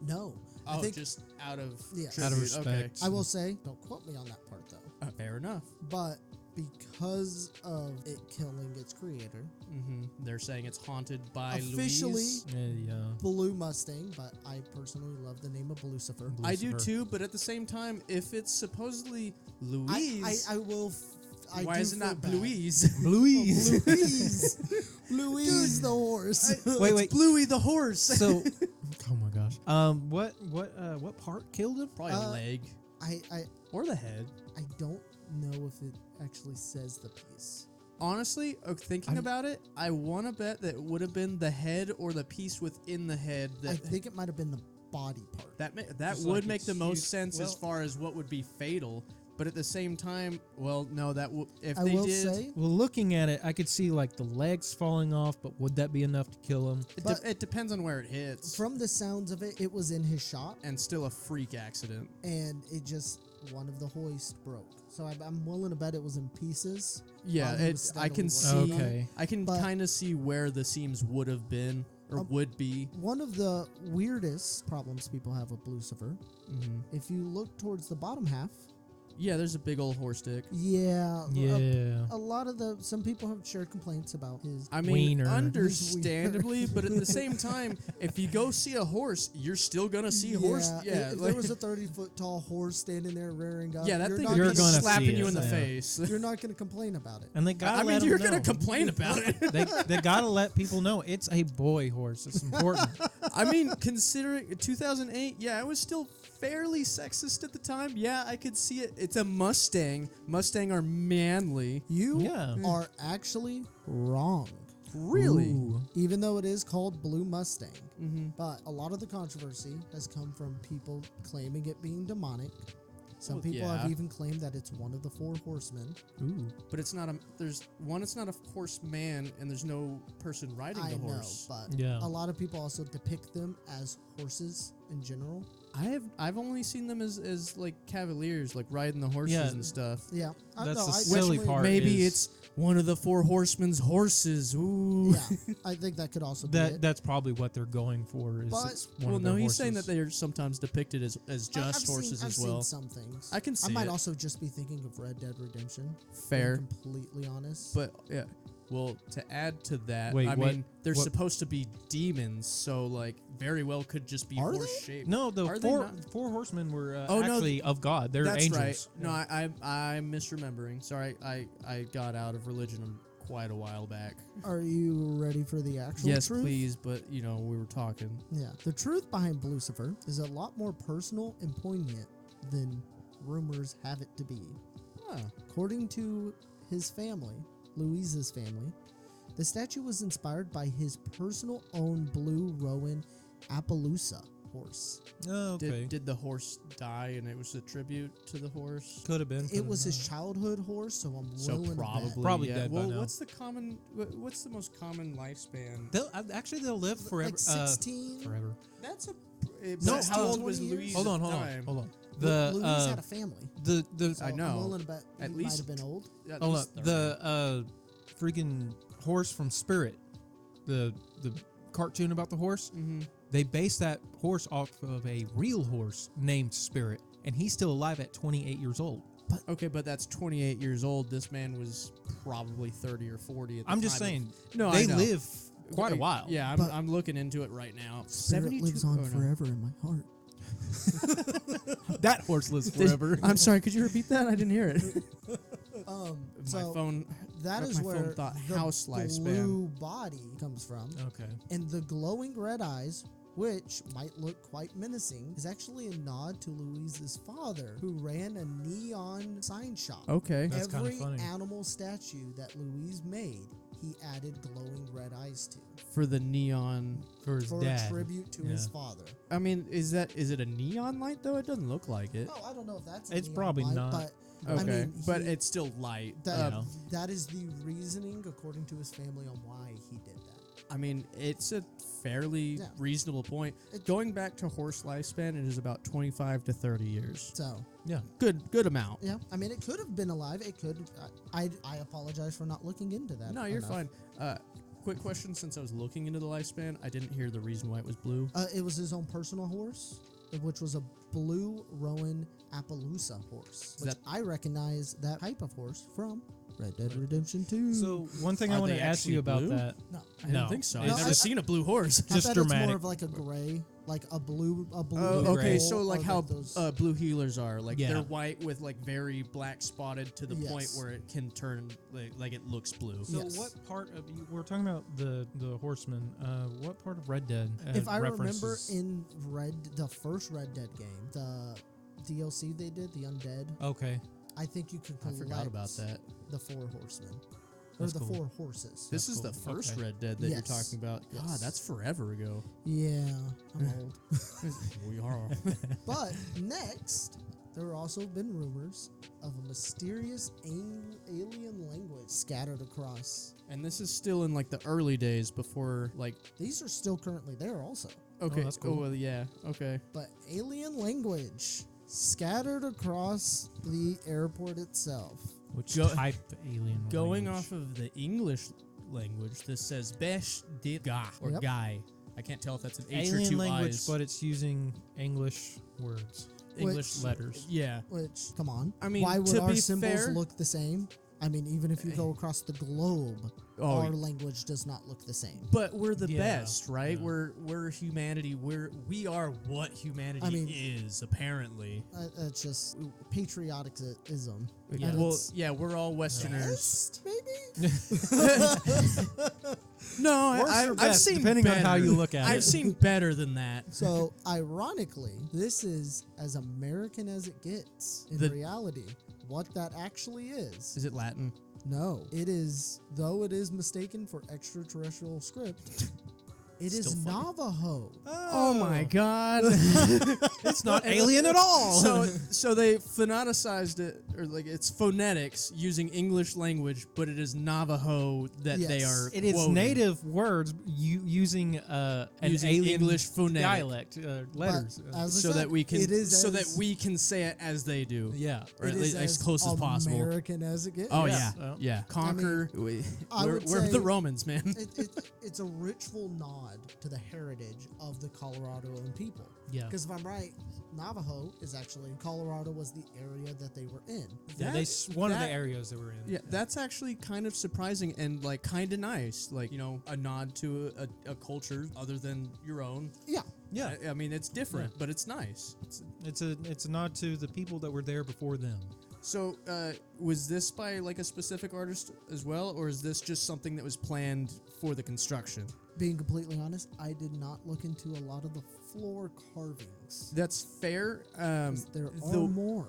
No, Oh, I think just out of Yeah. Out of tribute. Okay. respect. I will say, don't quote me on that part though. Fair enough. But because of it killing its creator, Mm-hmm. They're saying it's haunted by officially Louise. Yeah. Blue Mustang, but I personally love the name of Lucifer. I do Lucifer. too, but at the same time, if it's supposedly Louise, I will. I why do is it feel not bad. Louise? Louise. Louise, Louise the horse. Wait, wait. Bluey the horse. So, oh my gosh. What part killed him? Probably a leg. Or the head. I don't know if it actually says the piece. Honestly, thinking about it, I want to bet that it would have been the head or the piece within the head. I That think it might have been the body part. that Just would like make the it's most huge- sense as well- far as what would be fatal. But at the same time, well, no, if I they will did, say, Well, looking at it, I could see like the legs falling off, but would that be enough to kill him? it depends on where it hits. from the sounds of it, it was in his shop, And still a freak accident. and it just one of the hoist broke. So I'm willing to bet it was in pieces. Yeah, while he was I can steadily see. working on it. Okay. I can But- kind of see where the seams would have been or would be. One of the weirdest problems people have with Lucifer, Mm-hmm. if you look towards the bottom half, Yeah, there's a big old horse dick. yeah, Yeah. a lot of some people have shared complaints about his. I mean, Wiener. understandably, but at the same time, if you go see a horse, you're still gonna see a horse. Yeah, if like- there was a 30-foot tall horse standing there rearing up, yeah, that you're thing not would You're be gonna see slapping you it, in the yeah. face. you're not going to complain about it. And they gotta I let mean, you're them gonna know. complain about it. they gotta let people know it's a boy horse. It's important. I mean, considering 2008, yeah, it was still fairly sexist at the time. Yeah, I could see it. It's a Mustang. Mustang are manly. You Yeah. are actually wrong. Really? Ooh. Even though it is called Blue Mustang. Mm-hmm. But a lot of the controversy has come from people claiming it being demonic. Some Well, people yeah. have even claimed that it's one of the four horsemen. Ooh. But it's not a. There's one. It's not a horseman, and there's no person riding I the know, horse. but Yeah. a lot of people also depict them as horses in general. I've only seen them as like cavaliers, like riding the horses Yeah. and stuff. Yeah. That's no, the I silly definitely- part. Maybe is- it's one of the four horsemen's horses. Ooh. Yeah, I think that could also be it. That's probably what they're going for. Is But- it's one Well, of no, their he's saying that horses. they are sometimes depicted as just horses I've as well. seen some things. I can see I might it. also just be thinking of Red Dead Redemption. Fair. Being completely honest. But yeah, well, to add to that, Wait, I what- mean, they're what- supposed to be demons, so like very well could just be Are horse shaped. No, the Are they four not? four horsemen were Oh, no, actually of God. They're That's angels. right. No, Yeah. I'm misremembering. Sorry, I got out of religion quite a while back. Are you ready for the actual Yes, truth? please, but you know we were talking. Yeah. The truth behind Lucifer is a lot more personal and poignant than rumors have it to be. Huh. According to his family, Louise's family, the statue was inspired by his personal own blue Rowan Appaloosa horse. Oh, okay. Did the horse die and it was a tribute to the horse? Could have been. It was his childhood horse, so I'm So willing to bet. Probably yeah. dead by Well, now. what's the most common lifespan? They'll live forever. Like 16? Forever. That's a. No, but how old was 20 years? Louise? Hold on, at the hold on, time? hold on. Louise had a family. The So I know. I'm willing to bet At he least- might have been old. At hold on. least 30. The freaking horse from Spirit, the cartoon about the horse. Mhm. They based that horse off of a real horse named Spirit, and he's still alive at 28 years old. Okay, but that's 28 years old. This man was probably 30 or 40 at the I'm just time of- saying, No, they I know. live quite a while. Yeah, But- I'm looking into it right now. Spirit 72 lives on oh, no. forever in my heart. That horse lives Did- forever. I'm sorry, could you repeat that? I didn't hear it. My So phone. that my is phone where thought the house lifespan. blue body comes from, Okay. and the glowing red eyes, which might look quite menacing, is actually a nod to Louise's father, who ran a neon sign shop. Okay. That's kinda Every funny. animal statue that Louise made, he added glowing red eyes to, For the neon. For his for dad. a tribute to his Yeah. father. I mean, is it a neon light though? It doesn't look like it. Oh, I don't know if that's a It's neon probably light, not. but Okay, I mean, but he- it's still light. that, Yeah. that is the reasoning, according to his family, on why he did that. I mean, it's a fairly Yeah. reasonable point. Going back to horse lifespan, it is about 25 to 30 years. So, Yeah. Good amount. yeah, I mean, it could have been alive. It could. I apologize for not looking into that. No, you're enough. fine. Quick question: since I was looking into the lifespan, I didn't hear the reason why it was blue. It was his own personal horse, which was a blue Rowan Appaloosa horse. Which that- I recognize that type of horse from Red Dead Redemption 2. So one thing I Are want they to ask actually you about blue? that. no, I No, don't think so. it's I've never just- seen a blue horse. I just bet it's dramatic. more of like a gray, like a blue. Oh, Blue okay. gray. So like or how those. blue healers are, like Yeah. they're white with like very black spotted to the point Yes. where it can turn like it looks blue. So Yes. what part of you? We're talking about the horseman. What part of Red Dead? If I remember references- in the first Red Dead game, DLC they did, the Undead. Okay. I think you can I collect forgot about that. the 4 horsemen. That's or the cool. 4 horses. This is cool. the first Okay. Red Dead that you're Yes. talking about. God, Yes. that's forever ago. Yeah, I'm old. We are. But next, there have also been rumors of a mysterious alien language scattered across. And this is still in like the early days before like. These are still currently there also. Okay. that's cool. well, yeah. Okay. But alien language scattered across the airport itself. Which Go- type alien? Going language? off of the English language, this says Besh de Ga or Yep. Guy. I can't tell if that's an H or alien two language, I's. but it's using English words, English Which- letters. Yeah. Which, come on. I mean, why would to our be symbols fair- look the same? I mean, even if you go across the globe, Oh, our language does not look the same. but we're the Yeah, best, right? yeah. We're humanity. We are what humanity I mean- is apparently. It's just patrioticism. Yeah. And Well, it's yeah, we're all Westerners. best, maybe? No, Worse or I've best, seen depending on better. how you look at I've it. seen better than that. So, ironically, this is as American as it gets in The- reality. What that actually is. Is it Latin? No, it is, though it is mistaken for extraterrestrial script, it is Still funny. Navajo. Oh my God! It's not alien at all. So they phoneticized it, or like it's phonetics using English language, but it is Navajo that they Yes. are. it is quoting. native words using an Using alien English phonetic. dialect letters. But as I so said, that we can it is so that as- we can say it as they do, yeah. or at it is least as close as possible. American as it gets. Oh Yeah. yeah, Well, yeah. Conquer. I we're would we're say- the Romans, man. It's a ritual nod to the heritage of the Coloradoan people. Yeah. Because if I'm right, Navajo is actually Colorado was the area that they were in. Yeah, That- one of the that- areas that we're in. Yeah, that's actually kind of surprising and like kind of nice. Like, you know, a nod to a culture other than your own. Yeah. Yeah. I mean, it's different, Yeah. but it's nice. It's a nod to the people that were there before them. So, was this by like a specific artist as well, or is this just something that was planned for the construction? Being completely honest, I did not look into a lot of the floor carvings. That's fair. 'Cause there are the- more.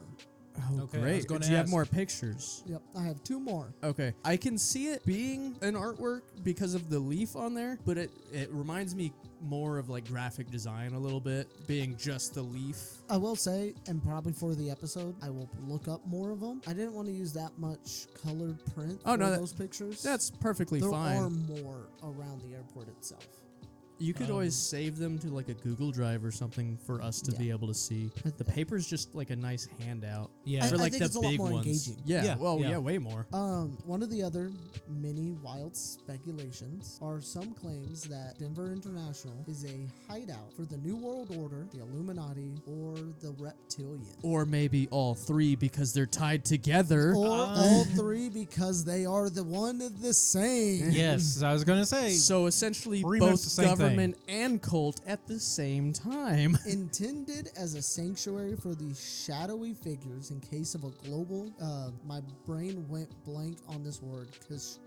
Oh, Okay, I was great. gonna Do you have ask. more pictures? Yep, I have 2 more. Okay, I can see it being an artwork because of the leaf on there, but it reminds me more of like graphic design a little bit, being just the leaf. I will say, and probably for the episode, I will look up more of them. I didn't want to use that much colored print Oh, for no, those pictures. That's perfectly there fine. are more around the airport itself. You could always save them to like a Google Drive or something for us to Yeah. be able to see. The paper's just like a nice handout. Yeah. For I like think the it's a lot big more ones. engaging. Yeah, Yeah, well, yeah. yeah, way more. One of the other many wild speculations are some claims that Denver International is a hideout for the New World Order, the Illuminati, or the Reptilian. Or maybe all three because they're tied together. Or all 3 because they are the one and the same. Yes, I was gonna say. So essentially Pretty much the both same government and cult at the same time. Intended as a sanctuary for these shadowy figures in case of a global, my brain went blank on this word, because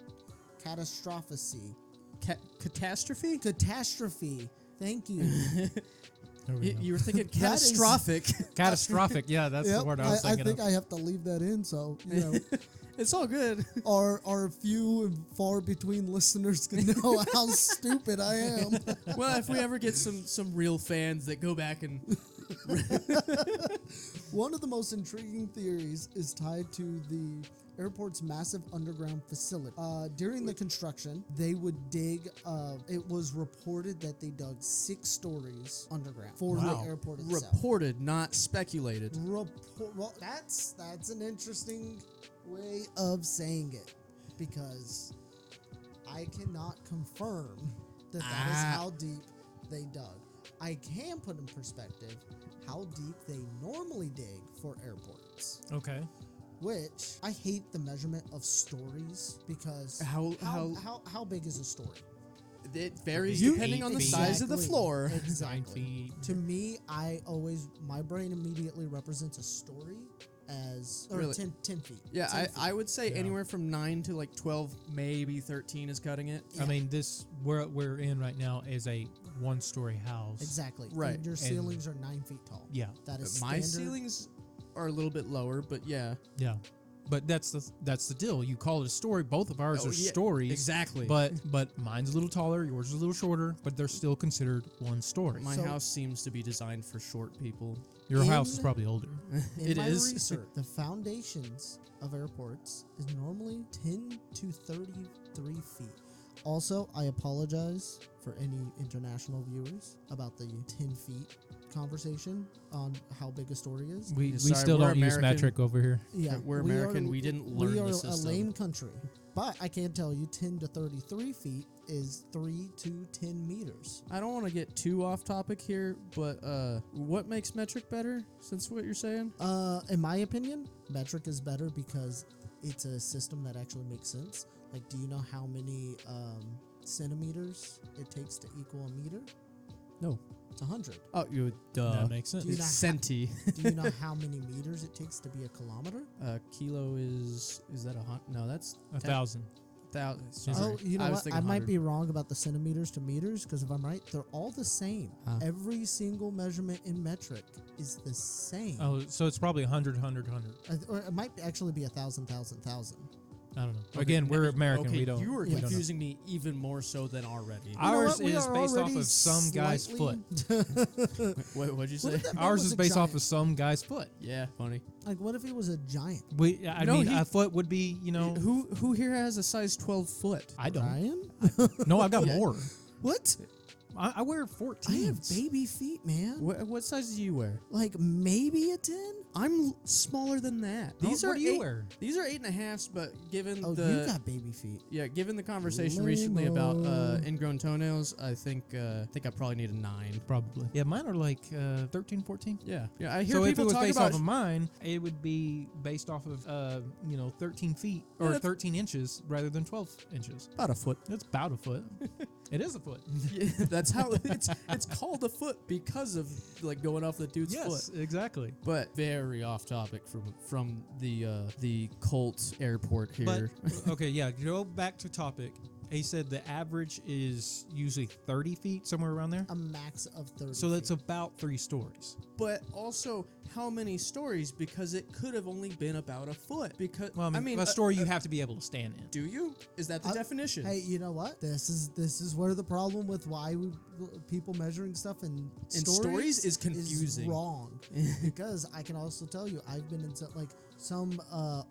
catastrophe. Catastrophe? Catastrophe. Thank you. There we go. You were thinking That is- catastrophic. Catastrophic. Yeah, that's the Yep, word I was I thinking think of. I have to leave that in, so you know, It's all good. our few and far between listeners can know how stupid I am. Well, if we ever get some real fans that go back and One of the most intriguing theories is tied to the airport's massive underground facility. During the construction, they would dig. It was reported that they dug 6 stories underground for Wow. the airport itself. reported, not speculated. Well, that's an interesting way of saying it, because I cannot confirm that is how deep they dug. I can put in perspective how deep they normally dig for airports, Okay. which I hate the measurement of stories, because how big is a story? It varies You depending on the size of the Exactly. floor. 9 Exactly. feet. To me, my brain immediately represents a story as or Really? 10 feet. Yeah, 10 feet. I would say Yeah. anywhere from 9 to like 12, maybe 13 is cutting it. Yeah. I mean, this where we're in right now is a 1-story house. Exactly. Right. And your ceilings are 9 feet tall. Yeah. That is My standard. ceilings are a little bit lower, but yeah. Yeah. But that's the deal. You call it a story. Both of ours Oh, are yeah, stories. exactly. But mine's a little taller, yours is a little shorter, but they're still considered one story. My So- house seems to be designed for short people. Your house is In- probably older. In It my is. research, the foundations of airports is normally 10 to 33 feet. Also, I apologize for any international viewers about the 10 feet conversation on how big a story is. We Sorry, still we're don't use American. metric over here. Yeah, We're American. We didn't learn We are the a system. lame country, but I can tell you 10 to 33 feet is 3 to 10 meters. I don't want to get too off topic here, but what makes metric better, since what you're saying? In my opinion, metric is better because it's a system that actually makes sense. Like, do you know how many centimeters it takes to equal a meter? No. It's 100. Oh, you That makes sense. Do you It's know centi. Do you know how many meters it takes to be a kilometer? Kilo is that a hundred? No, that's 1,000. Sorry. Oh, you know I was what? thinking I might 100. be wrong about the centimeters to meters because if I'm right, they're all the same. Huh. Every single measurement in metric is the same. Oh, so it's probably 100, 100, 100. Or it might actually be 1,000, 1,000, 1,000. I don't know. Okay, Again, we're now- American. Okay, we don't. you were we don't know. confusing me even more so than already. You know Ours what? We is are based off already of some guy's foot. slightly- What'd you What say? if that man Ours was is a based off giant? of some guy's foot. Yeah, funny. Like, what if he was a giant? I No, mean, he- a foot would be, Who here has a size 12 foot? I don't. Ryan? No, I've got Yeah. more. What? I wear I 14. have baby feet, man. What size do you wear? Like, maybe a 10? I'm smaller than that. These what are do you eight- wear? These are 8.5s, but given Oh, the you got baby feet. given the conversation recently about Lame-o. ingrown toenails, I think I probably need a 9. Probably. Yeah, mine are like 13, 14. Yeah, I hear So if it people was talk based about off of mine, it would be based off of 13 feet Yeah, or that's- 13 inches rather than 12 inches. about a foot. It's about a foot. It is a foot. Yeah, that's how it's called a foot because of like going off the dude's Yes, foot. exactly. But very off topic from the Colt airport here. But okay, yeah. Go back to topic. He said the average is usually 30 feet, somewhere around there. A max of 30 So that's feet. about 3 stories. But also, how many stories? Because it could have only been about a foot. Because Well, I mean, a story you have to be able to stand in. Do you? Is that the definition? Hey, you know what? This is where the problem with why people measuring stuff in stories is confusing. wrong. Because I can also tell you, I've been in some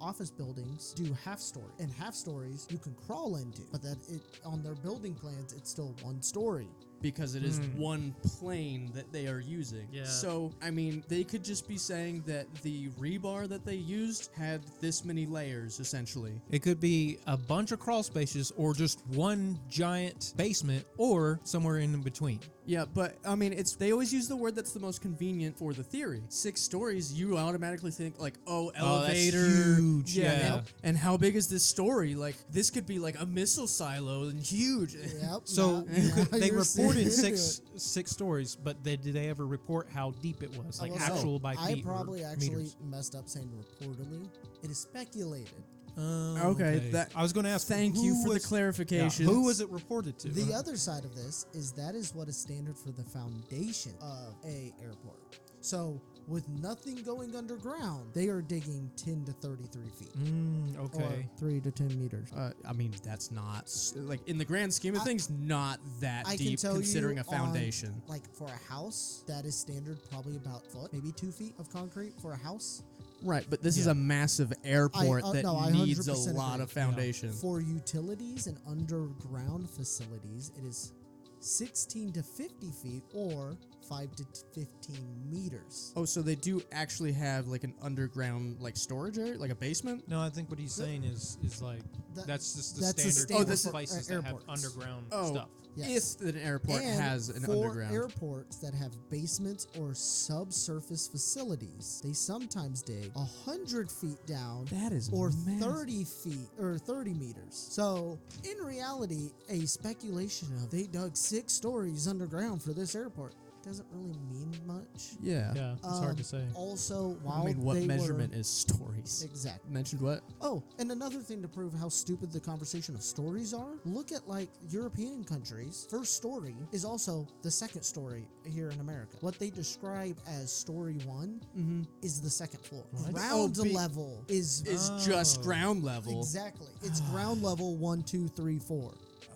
office buildings do half story, and half stories you can crawl into, but that it on their building plans it's still one story. Because it is one plane that they are using. Yeah. So, I mean, they could just be saying that the rebar that they used had this many layers, essentially. It could be a bunch of crawl spaces or just one giant basement or somewhere in between. Yeah, but I mean, they always use the word that's the most convenient for the theory. 6 stories, you automatically think like, oh, elevator, that's huge. Yeah. And how big is this story? Like, this could be like a missile silo and huge. Yep. So now they you're seeing reported it. six stories, but did they ever report how deep it was, like Well, actual by I feet? or probably actually meters? messed up saying reportedly. It is speculated. Okay, that- I was going to ask. Thank who you for the was- clarification. yeah, who was it reported to? The other side of this is that is what is standard for the foundation of a airport. So with nothing going underground, they are digging 10 to 33 feet. Okay. Or 3 to 10 meters. I mean, that's not like in the grand scheme of things, not that I can deep tell considering you a foundation. Like for a house, that is standard probably about foot, maybe 2 feet of concrete for a house. Right, but this is Yeah. a massive airport I that 100% needs a lot agree. of foundation. For utilities and underground facilities, it is 16 to 50 feet or 5 to 15 meters. Oh, so they do actually have like an underground like storage area, like a basement? No, I think what he's saying is like That- that's just the that's the standard standard for for places that have airports. underground Oh. stuff. Yes. If an airport And has an for underground. airports that have basements or subsurface facilities, they sometimes dig 100 feet down That is or massive. 30 feet or 30 meters. So in reality, a speculation of they dug 6 stories underground for this airport, doesn't really mean much. Yeah. Yeah, it's hard to say. Also, while I mean, what they measurement were, is stories? exactly. Mentioned what? Oh, and another thing to prove how stupid the conversation of stories are, look at like European countries. First story is also the second story here in America. What they describe as story 1 is the second floor. What? Ground Oh, level is Just ground level. exactly. It's ground level 1, 2, 3, 4.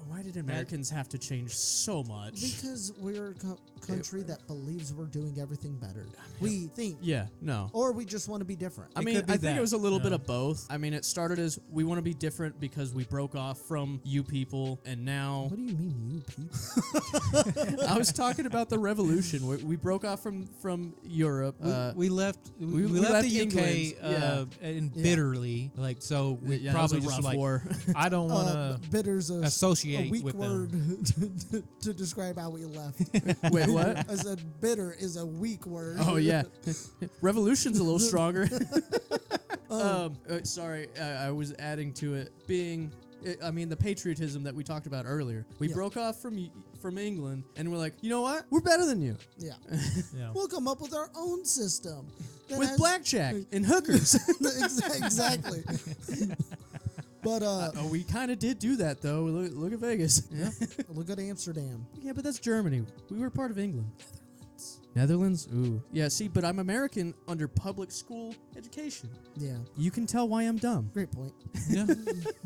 Why did Americans have to change so much? Because we're a country that believes we're doing everything better. We think. Yeah, no. Or we just want to be different. I It mean, could be I think that, it was a little bit yeah. of both. I mean, it started as we want to be different because we broke off from you people, and now What do you mean, you people? I was talking about the revolution. We broke off from Europe. We left. We left left the England, UK and bitterly. Like so, we yeah, that was probably a just rough like war. I don't want to bitter's a associate weak with word them. to describe how we left. Wait, what? I said bitter is a weak word. Oh yeah, revolution's a little stronger. Sorry, I was adding to it. I mean, the patriotism that we talked about earlier. We Yeah. broke off from England, and we're like, you know what? We're better than you. Yeah. Yeah. We'll come up with our own system. that With has- blackjack and hookers. Exactly. But We kind of did do that, though. Look at Vegas. yeah, look at Amsterdam. Yeah, but that's Germany. We were part of England. Netherlands? Ooh. Yeah, see, but I'm American under public school education. Yeah, You can tell why I'm dumb. great point. Yeah.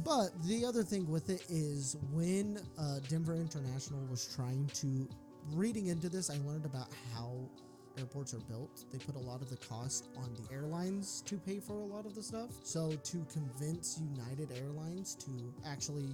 But the other thing with it is when Denver International was trying to, reading into this, I learned about how airports are built. They put a lot of the cost on the airlines to pay for a lot of the stuff. So to convince United Airlines to actually,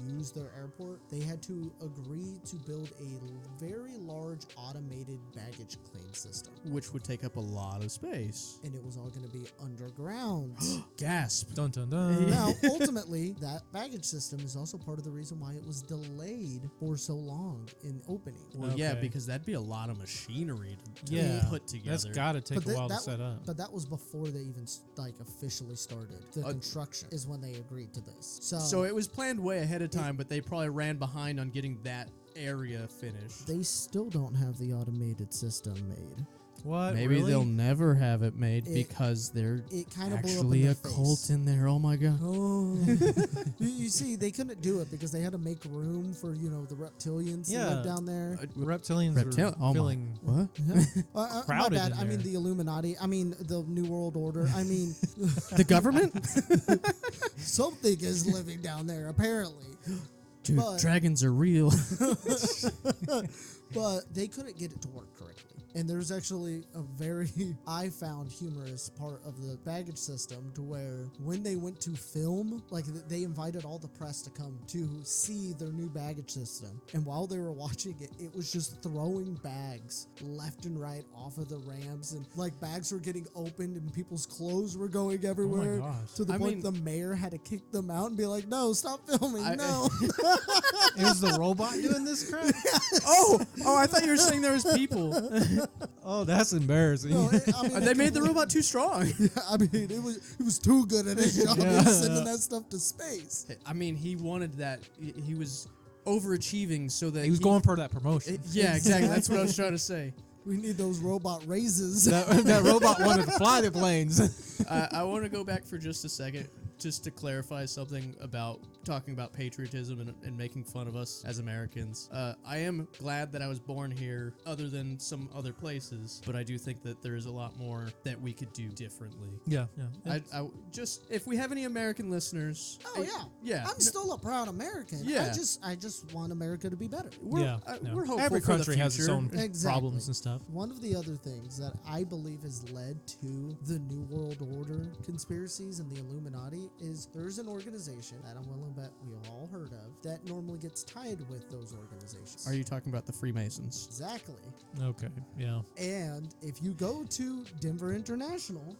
use their airport, they had to agree to build a very large automated baggage claim system. Which would take up a lot of space. And it was all going to be underground. Gasp. Dun dun dun. Now, ultimately, that baggage system is also part of the reason why it was delayed for so long in opening. Well, yeah, Okay. because that'd be a lot of machinery to Yeah. put together. That's got to take a while to set up. But that was before they even officially started. The construction is when they agreed to this. So it was planned way ahead of time, but they probably ran behind on getting that area finished. they still don't have the automated system made. What? Maybe really? they'll never have it made It- because they're It kind of blew up in actually their a cult face. in there. Oh my god. Oh, you see, they couldn't do it because they had to make room for the reptilians to Yeah. live down there. Reptilians Reptil- are oh feeling. What? My Crowded bad. in I mean there. the Illuminati. I mean the New World Order. I mean The government? something is living down there apparently. Dude, But- dragons are real. But they couldn't get it to work correctly. And there's actually a very, I found, humorous part of the baggage system to where when they went to film, like they invited all the press to come to see their new baggage system. And while they were watching it, it was just throwing bags left and right off of the ramps. And like bags were getting opened and people's clothes were going everywhere. gosh. To the I point mean- the mayor had to kick them out and be like, no, stop filming. No. Is the robot doing this crap? oh, I thought you were saying there was people. Oh, that's embarrassing. No, I mean, They made the robot too strong. I mean, it was too good at his job. He was sending that stuff to space. I mean, he wanted that. He was overachieving so that he was going for that promotion. Yeah, exactly. That's what I was trying to say. We need those robot raises. that robot wanted to fly the planes. I want to go back for just a second, just to clarify something about talking about patriotism and making fun of us as Americans. I am glad that I was born here, other than some other places, but I do think that there is a lot more that we could do differently. Yeah. I just, if we have any American listeners, Oh yeah, yeah, I'm still a proud American. Yeah. I just want America to be better. we're, Yeah. we're hopeful Every for the country has its future. own Exactly. problems and stuff. One of the other things that I believe has led to the New World Order conspiracies and the Illuminati is there's an organization that I'm willing to bet we've all heard of that normally gets tied with those organizations. Are you talking about the Freemasons? Exactly. Okay. Yeah. And if you go to Denver International,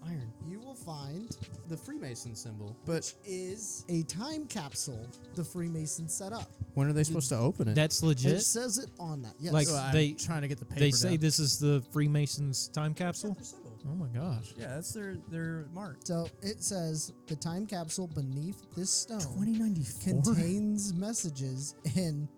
Iron. you will find The Freemason symbol. But is a time capsule the Freemasons set up. when are they supposed to open it? That's It legit. says it on that. Yes. Like, So I'm they- trying to get the paper They say down. this is the Freemasons time That's capsule. their symbol. Oh my gosh. Yeah, that's their mark. So it says the time capsule beneath this stone 2094. contains messages and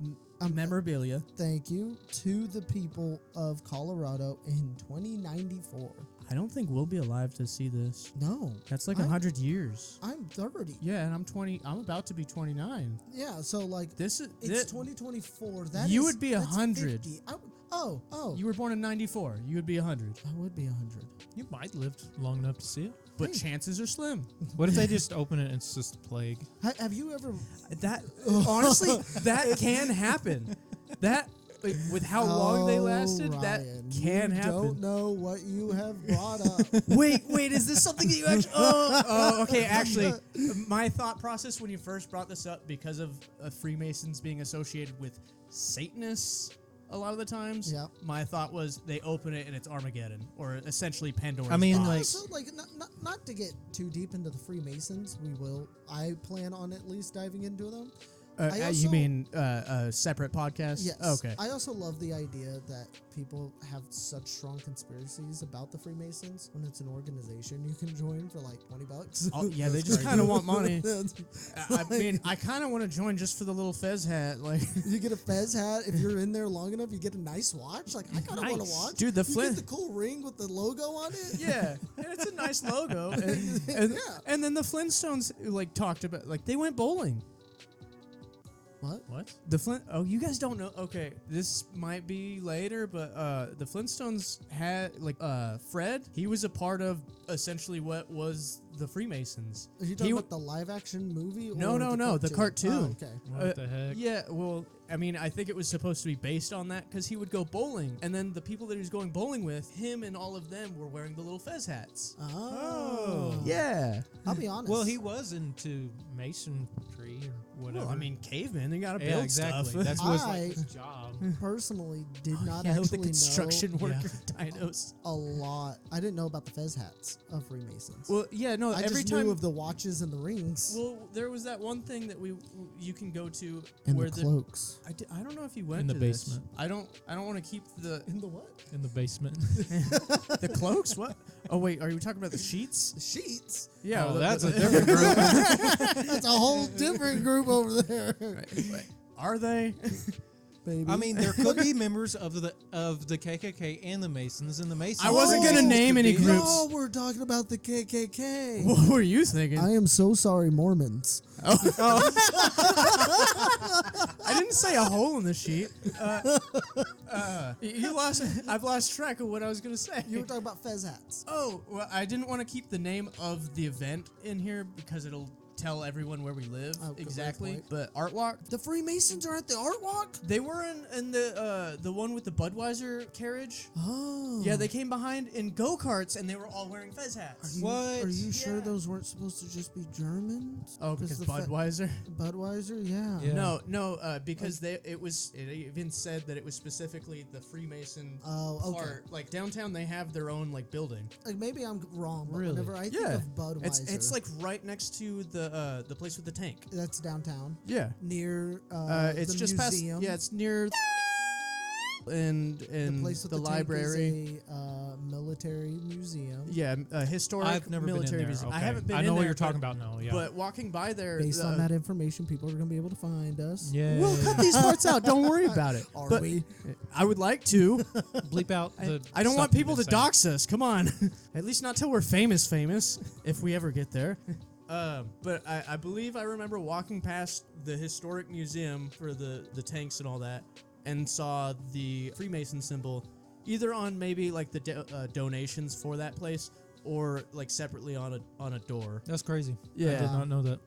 memorabilia. Thank you to the people of Colorado in 2094. I don't think we'll be alive to see this. No, That's like I'm- 100 years. I'm 30. Yeah, and I'm 20. I'm about to be 29. Yeah, so like This is it's 2024. That You is- would be that's 100. 50. Oh, You were born in 94. You would be 100. I would be 100. You might live long enough to see it. But Hey. chances are slim. What if they just open it and it's just a plague? Have you ever? That honestly, that can happen. That like, with how long they lasted, that Ryan, can you happen. Don't know what you have brought up. Wait, is this something that you actually? Oh, okay. Actually, my thought process when you first brought this up, because of Freemasons being associated with Satanists a lot of the times, Yeah. my thought was they open it and it's Armageddon, or essentially Pandora's I mean, box. like- Also, like not to get too deep into the Freemasons, we will. I plan on at least diving into them. I you also- mean a separate podcast? Yes. Okay. I also love the idea that people have such strong conspiracies about the Freemasons. When it's an organization you can join for like $20. Oh, yeah, they That's just crazy. kind of want money. That's- I mean, I kind of want to join just for the little fez hat. Like, You get a Fez hat if you're in there long enough. You get a nice watch. Like I kind of want to Nice. watch. Dude, the you Flint- get the cool ring with the logo on it. yeah, and it's a nice logo. And, Yeah. and then the Flintstones like talked about like they went bowling. What? What? The Flint. Oh, you guys don't know. Okay, this might be later, but the Flintstones had like Fred. He was a part of essentially what was the Freemasons. Are you talking about the live action movie? No, or no, the cartoon. Oh, okay. What the heck? Yeah, well, I mean, I think it was supposed to be based on that because he would go bowling, and then the people that he was going bowling with, him and all of them were wearing the little fez hats. Oh. Yeah. I'll be honest. Well, he was into masonry or whatever. Well, I mean, cavemen, they gotta build yeah, exactly. stuff. That's was I- like his job. personally did not yeah, with the actually construction know worker dinos. a lot. I didn't know about the Fez hats of Freemasons. Well, yeah, no, I every just time. knew of the watches and the rings Well, there was that one thing that you can go to and where the cloaks. I don't know if you went In the to this. basement. I don't want to keep the In the what? In the basement. the cloaks. What? Oh wait, are you talking about the sheets? The sheets. Yeah, Oh, that's a different group. That's a whole different group over there, Right. Are they? baby. I mean, there could be members of the KKK and the Masons, and the Masons. I wasn't could gonna be- name any could be- groups. No, we're talking about the KKK. What were you thinking? I am so sorry, Mormons. I didn't say a hole in the sheet. You lost. I've lost track of what I was gonna say. You were talking about Fez hats. Oh, well, I didn't want to keep the name of the event in here because it'll tell everyone where we live Oh, good exactly. point. But Art Walk, The Freemasons are at the Art Walk? they were in the one with the Budweiser carriage. Oh. Yeah, they came behind in go-karts and they were all wearing fez Are hats. you, What? Are you sure Yeah. those weren't supposed to just be Germans? Oh, because the Budweiser. Budweiser? Yeah. Yeah. No, because it even said that it was specifically the Freemason Oh, okay. part. Like downtown, they have their own like building. Like maybe I'm wrong, but Really? whenever I think Yeah. of Budweiser, It's like right next to the place with the tank. that's downtown Yeah. near It's the just museum. past. Yeah, it's near. And the place with the the library. tank is a military museum. Yeah, historic I've never been in military there. museum. I Okay. haven't been. I in know what there, you're talking but- about now. Yeah. But walking by there, Based on that information, people are going to be able to find us. yeah. we'll cut these parts out. Don't worry about it. Are But we? I would like to. Bleep out the. I don't stuff want you've people to been saying. dox us. Come on. At least not till we're famous, if we ever get there. But I believe I remember walking past the historic museum for the tanks and all that, and saw the Freemason symbol, either on maybe like the donations for that place, or like separately on a door. That's crazy. I Yeah. did not know that.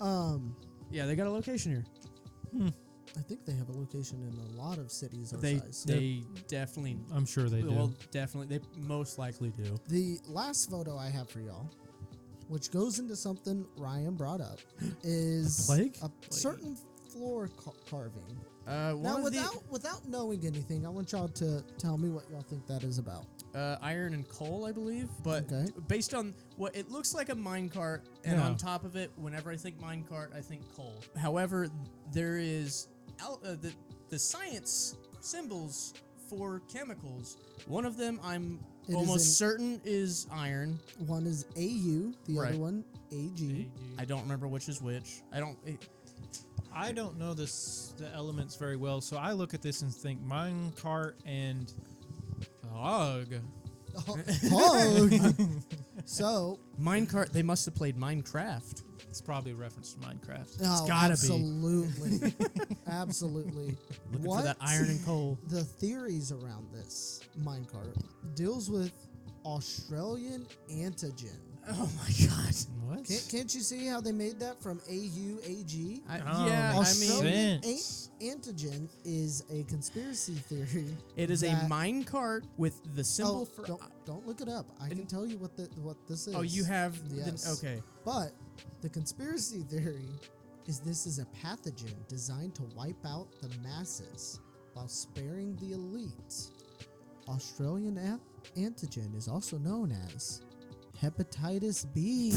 Yeah, they got a location here. I think they have a location in a lot of cities our They size. definitely. I'm sure they do. Well, definitely, they most likely do. The last photo I have for y'all, which goes into something Ryan brought up, is plague? a certain floor carving. One Now, of without knowing anything, I want y'all to tell me what y'all think that is about. iron and coal, I believe. But Okay. based on what it looks like a minecart, and Yeah. on top of it, whenever I think minecart, I think coal. However, there is the science symbols for chemicals. One of them I'm It is almost in- certain is iron. One is AU, the Right. other one AG. I don't remember which is which. I don't know the elements very well, so I look at this and think minecart and hog. Hog. So Minecart. They must have played Minecraft. It's probably a reference to Minecraft. oh, gotta be. absolutely, absolutely. Looking What for that iron and coal. the theories around this minecart deals with Australian antigen. Oh my god. What? Can't you see how they made that from AUAG? Oh, Yeah, I makes mean, Australian sense. antigen is a conspiracy theory. it is a that- minecart with the symbol Oh, for. don't look it up. I can tell you what this is. Oh, you have. Yes. Okay. But the conspiracy theory is this is a pathogen designed to wipe out the masses while sparing the elite. Australian antigen is also known as hepatitis B.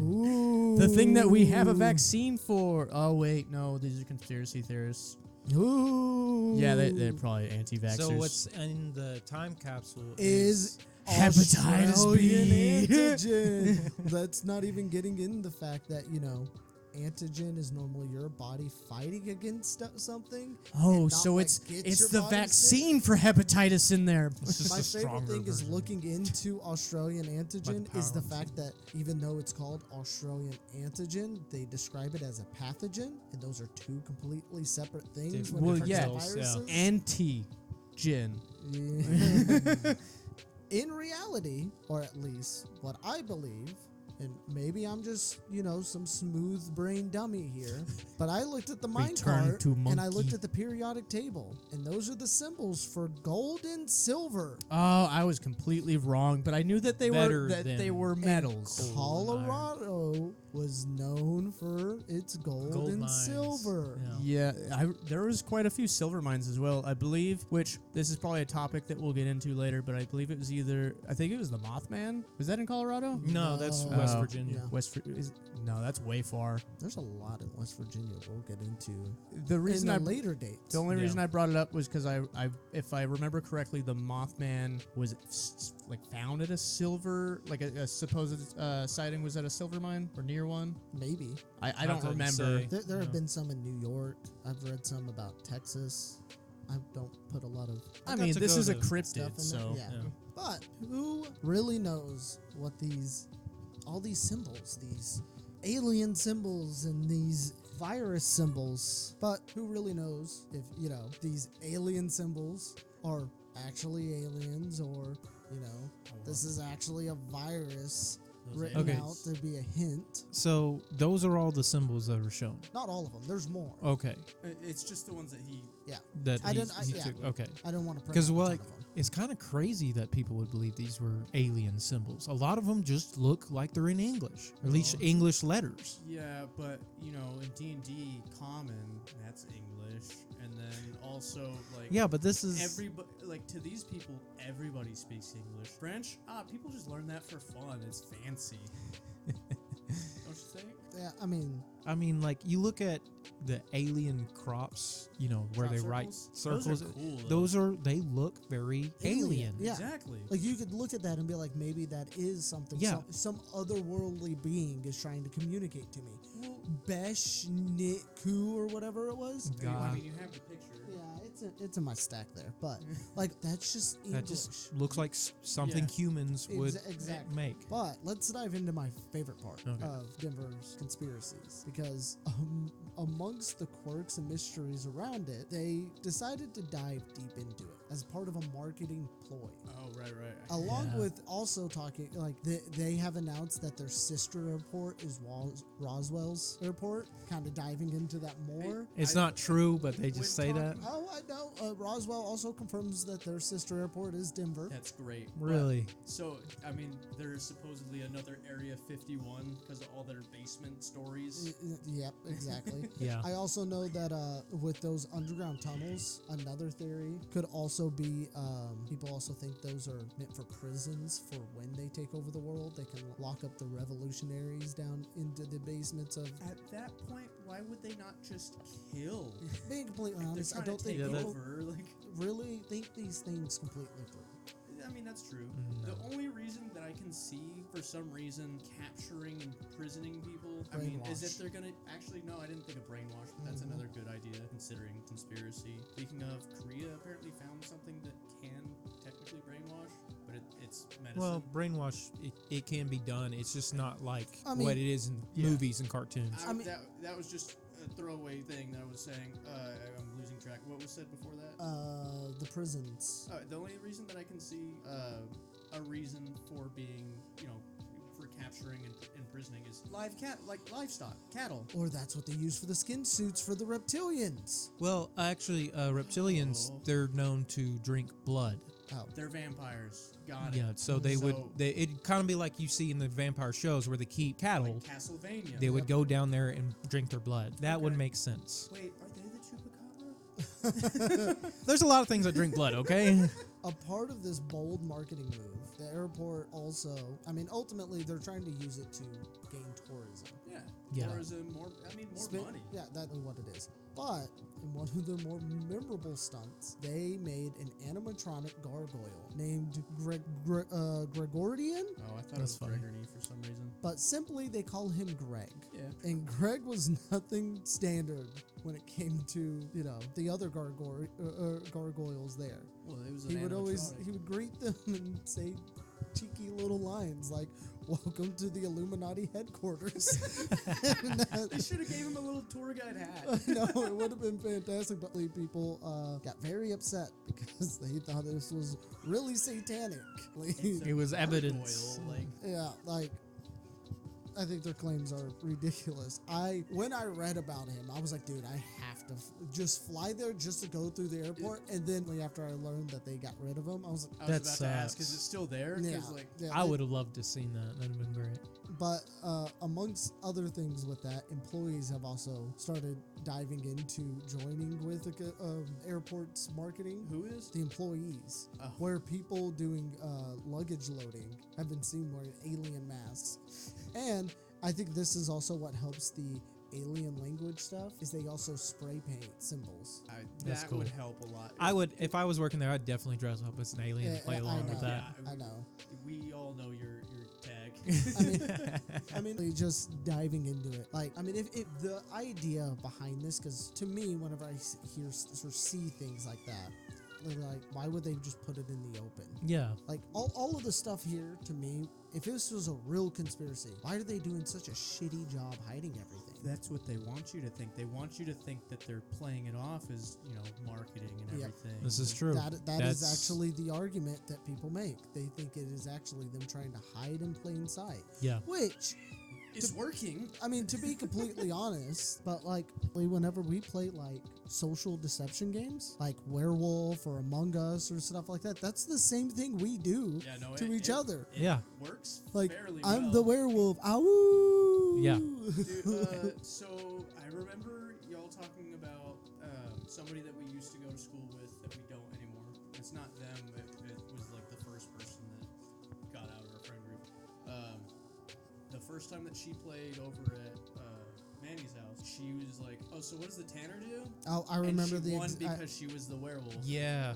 Ooh. The thing that we have a vaccine for. Oh wait, no, these are conspiracy theorists. Ooh. Yeah, they're probably anti-vaxxers. So what's in the time capsule is hepatitis Australian B. antigen. That's not even getting in the fact that, antigen is normally your body fighting against something. Oh, and not, so like, it's gets your the body vaccine for hepatitis in there. It's just My a favorite stronger thing is version. looking into Australian antigen Like the is the power fact that even though it's called Australian antigen, they describe it as a pathogen, and those are two completely separate things. Dude, When well, it comes yeah. to viruses. Anti-gin. Yeah. In reality, or at least what I believe, and maybe I'm just, some smooth brain dummy here, but I looked at the Return minecart to and I looked monkey. at the periodic table, and those are the symbols for gold and silver. Oh, I was completely wrong, but I knew that they Better they were than metals. coal. Colorado was known for its gold and mines. silver. Yeah. Yeah, there was quite a few silver mines as well, I believe, which this is probably a topic that we'll get into later, but I believe it was I think it was the Mothman. Was that in Colorado? No, that's No. West Oh. Virginia. Yeah. No, that's way far. There's a lot in West Virginia we'll get into The reason in I a later date. The only Yeah. reason I brought it up was because if I remember correctly, the Mothman was found at a silver, like a supposed sighting was at a silver mine or near one. Maybe. I don't Couldn't remember. say. There have No. been some in New York. I've read some about Texas. I don't put a lot of I got mean, to this go is a to cryptid, stuff in so there. Yeah. Yeah. But who really knows what all these symbols, these alien symbols and these virus symbols, but who really knows if, these alien symbols are actually aliens or, this is actually a virus written Okay. out to be a hint. So those are all the symbols that are shown. Not all of them. There's more. Okay. it's just the ones that he. Yeah. That I he- didn't- he yeah. took- Okay. I don't want to print Because out a ton like of them. it's kind of crazy that people would believe these were alien symbols. A lot of them just look like they're in English, or at least Well, English letters. Yeah, but in D&D, common that's English, and then also Yeah, but this is everybody to these people, everybody speaks English. French, people just learn that for fun. It's fancy. Don't you think? Yeah, I mean, like you look at the alien crops, where Crop they write circles? circles. Those are cool, though. They look very alien. Yeah. Exactly. like you could look at that and be like, maybe that is something. Yeah. Some otherworldly being is trying to communicate to me. Well, Beshnikku or whatever it was. God. you have the picture. Yeah, it's in my stack there, but like that's just English. That just looks like something Yeah. humans would Exactly. make. But let's dive into my favorite part Okay. of Denver's conspiracies, because amongst the quirks and mysteries around it, they decided to dive deep into it as part of a marketing ploy. Oh, right. Along Yeah. with also talking, like they have announced that their sister airport is Roswell's airport, kind of diving into that more. It's I- not true, but they just say when that. Oh, I know. Roswell also confirms that their sister airport is Denver. That's great. Really? So, I mean, there's supposedly another Area 51 because of all their basement stories. Yep, exactly. Yeah. I also know that with those underground tunnels, another theory could also be people also think those are meant for prisons for when they take over the world. They can lock up the revolutionaries down into the basements of. At that point, why would they not just kill? Being completely They're honest, I trying don't to think take Yeah, that- people over. really think these things completely through. I mean, that's true. No. The only reason that I can see, for some reason, capturing and imprisoning people, I mean, is if they're gonna actually. No, I didn't think of brainwash. But that's another good idea, considering conspiracy. Speaking of, Korea apparently found something that can technically brainwash, but it's medicine. Well, brainwash, it can be done. It's just not like I mean, what it is in movies and cartoons. I mean, that was just a throwaway thing that I was saying. I'm losing track. What was said before that? The prisons. The only reason that I can see a reason for being, for capturing and imprisoning is livestock, cattle. Or that's what they use for the skin suits for the reptilians. Well, actually, reptilians, they're known to drink blood. Oh. They're vampires. Got it. Yeah, so it'd kind of be like you see in the vampire shows where they keep cattle. Like Castlevania. They would go down there and drink their blood. That would make sense. Wait, are they the chupacabra? There's a lot of things that drink blood, okay? A part of this bold marketing move, the airport also, I mean, ultimately they're trying to use it to gain tourism. Yeah. Tourism, more money. Yeah, that's what it is. But in one of their more memorable stunts, they made an animatronic gargoyle named Gregorian. Oh, I thought That's it funny. was Gregory for some reason. But simply they call him Greg. Yeah. And Greg was nothing standard when it came to, the other gargoyles there. Well, it was He would animatronic. greet them and say cheeky little lines like, "Welcome to the Illuminati headquarters." They should have gave him a little tour guide hat. No, it would have been fantastic, but people got very upset because they thought this was really satanic. It was evidence. I think their claims are ridiculous. When I read about him, I was like, dude, I have to just fly there just to go through the airport. And then after I learned that they got rid of him, I was like, I was about to ask, is it still there? yeah, I would have loved to have seen that. That'd have been great. But amongst other things with that, employees have also started diving into joining with airport's marketing. Who is? The employees. Oh. Where people doing luggage loading have been seen wearing alien masks. And I think this is also what helps the alien language stuff, is they also spray paint symbols. That's That cool. would help a lot. I would, if I was working there, I'd definitely dress up as an alien and play along with that. I know. We all know your tag. I mean, just diving into it. If the idea behind this, because to me, whenever I hear or see things like that, they're like, why would they just put it in the open? Yeah. Like all of the stuff here, to me, if this was a real conspiracy, why are they doing such a shitty job hiding everything? That's what they want you to think. They want you to think that they're playing it off as, marketing and everything. This is true. That is actually the argument that people make. They think it is actually them trying to hide in plain sight. Yeah. Which, it's working. I mean, to be completely honest, but whenever we play social deception games, like Werewolf or Among Us or stuff like that, that's the same thing we do to each other. Yeah. Works Like, fairly I'm well. the werewolf. Ow! Yeah. Dude, so I remember y'all talking about somebody that we used to go to school with that we don't anymore. It's not them. It was like the first person that got out of our friend group. The first time that she played over at Manny's house, she was like, "Oh, so what does the Tanner do?" Oh, I remember and she won because she was the werewolf. Yeah.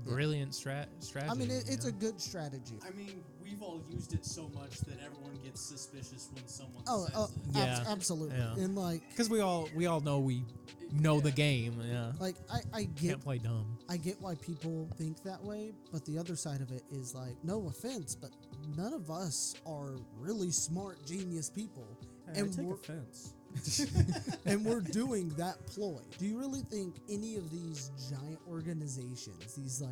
Brilliant strategy. I mean, it's a good strategy. I mean, we've all used it so much that everyone gets suspicious when someone Oh, says it. Yeah. Absolutely. Yeah. And because we all know the game. Yeah. I get Can't play dumb. I get why people think that way, but the other side of it is no offense, but none of us are really smart, genius people. Hey, and I take we're, offense. and we're doing that ploy. Do you really think any of these giant organizations, these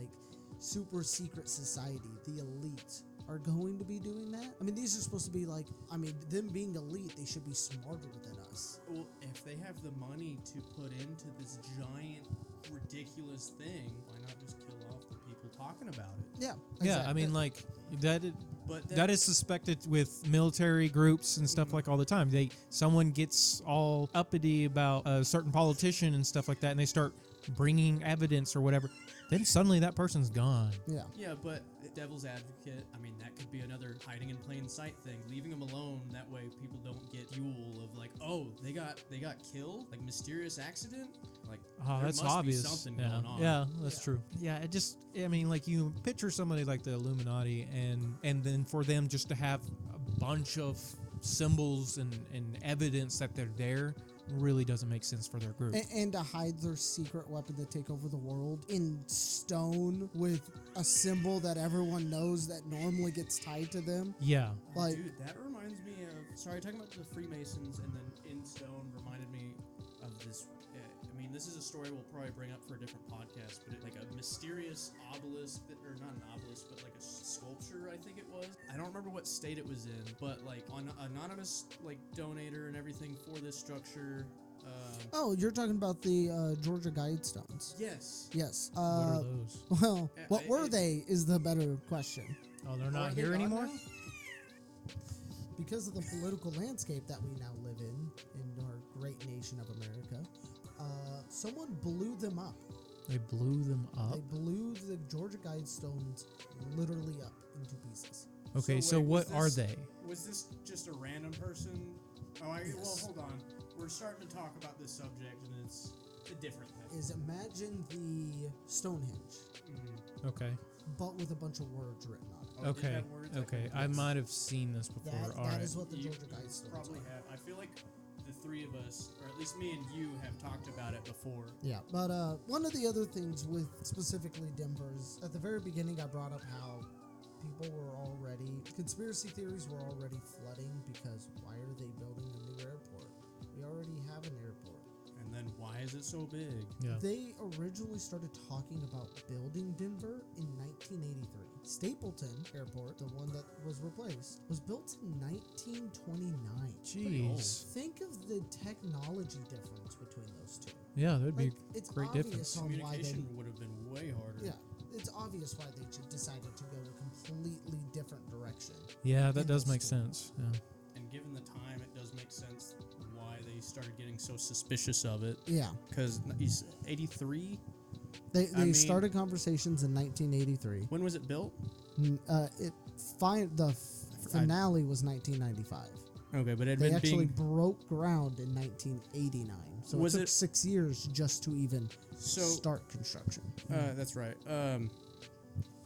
super secret society, the elite, are going to be doing that? I mean, these are supposed to be them being elite, they should be smarter than us. Well, if they have the money to put into this giant, ridiculous thing, why not just kill off the people talking about it? Yeah. Yeah, exactly. I mean, But that is suspected with military groups and stuff all the time. Someone gets all uppity about a certain politician and stuff like that, and they start bringing evidence or whatever, then suddenly that person's gone. Yeah. Yeah, but devil's advocate, I mean, that could be another hiding in plain sight thing. Leaving them alone, that way people don't get fuel of like, oh, they got killed, like mysterious accident. Like, Oh, there that's must obvious. be something yeah. going on. Yeah, that's Yeah. true. Yeah, I mean, like you picture somebody like the Illuminati, and then for them just to have a bunch of symbols and evidence that they're there really doesn't make sense for their group. And to hide their secret weapon to take over the world in stone with a symbol that everyone knows that normally gets tied to them. Yeah. Like, Dude, that reminds me of, sorry, talking about the Freemasons and then in stone reminded me of this. I mean, this is a story we'll probably bring up for a different podcast, but like a mysterious obelisk, or not an obelisk, but like a sculpture, I think it was. I don't remember what state it was in, but like on anonymous like donator and everything for this structure. oh, you're talking about the Georgia Guidestones. Yes. Yes. What are those? Well, what were they is the better question. Oh, they're Are not they here gone anymore? now? Because of the political landscape that we now live in our great nation of America, someone blew them up. They blew them up. They blew the Georgia Guidestones literally up into pieces. Okay, so wait, what are was they? Was this just a random person? Oh, well, Yes. hold on. We're starting to talk about this subject, and it's a different thing. Is imagine the Stonehenge, Okay. but with a bunch of words written on it. Oh, it did Okay. have words? Okay. I Yes. might have seen this before. That, All that right. is what the You Georgia Guidestones Probably are. have. I feel like the three of us, or at least me and you, have talked about it before. Yeah, but one of the other things with specifically Denver is at the very beginning I brought up how people were already, conspiracy theories were already flooding because why are they building a new airport? We already have an airport. And then why is it so big? Yeah. They originally started talking about building Denver in 1983. Stapleton Airport, the one that was replaced, was built in 1929. Jeez. Think of the technology difference between those two. Yeah, that'd be Like, it's great obvious difference. on why they, Communication would have been way harder. yeah, it's obvious why they decided to go a completely different direction. Yeah, that does make Interesting. sense. Yeah. And given the time, it does make sense why they started getting so suspicious of it. Yeah, Because he's 83. they I mean- started conversations in 1983. When was it built? The finale was 1995. Okay, but it had They been actually being broke ground in 1989. So Was it took it- 6 years just to even so. start construction. That's right.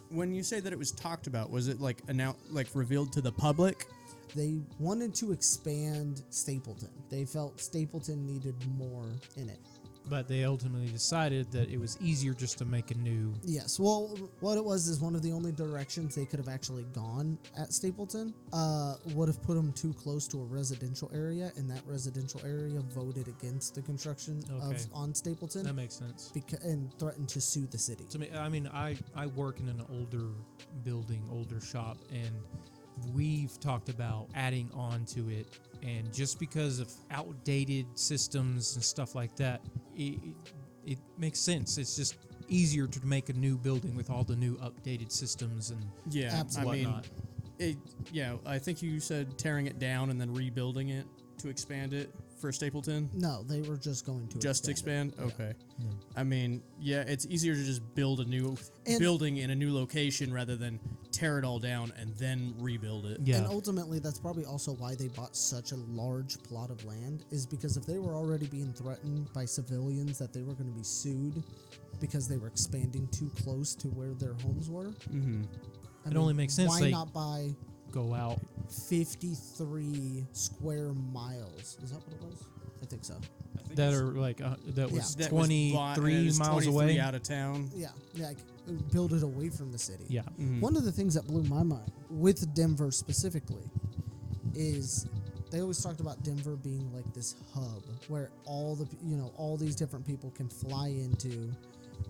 When you say that it was talked about, was it like revealed to the public? They wanted to expand Stapleton. They felt Stapleton needed more in it. But they ultimately decided that it was easier just to make a new. Yes. Well, what it was is one of the only directions they could have actually gone at Stapleton would have put them too close to a residential area, and that residential area voted against the construction Okay. on Stapleton That makes sense. and threatened to sue the city. To me, I mean, I work in an older building, older shop, and we've talked about adding on to it. And just because of outdated systems and stuff like that, it makes sense. It's just easier to make a new building with all the new updated systems and Yeah, Absolutely. I mean, whatnot. I think you said tearing it down and then rebuilding it to expand it for Stapleton. No, they were just going to Just expand expand? it. Yeah. Okay. Yeah. I mean, yeah, it's easier to just build a new And- building in a new location rather than tear it all down and then rebuild it. Yeah. And ultimately, that's probably also why they bought such a large plot of land, is because if they were already being threatened by civilians that they were going to be sued because they were expanding too close to where their homes were. Mm-hmm. I It only makes sense Why they- not buy Go out. 53 square miles? Is that what it was? I think so. That are like that was Yeah. That was bought, and 23 it was miles 23 away. out of town. Yeah, like build it away from the city. Yeah. Mhm. One of the things that blew my mind with Denver specifically is they always talked about Denver being like this hub where all these different people can fly into,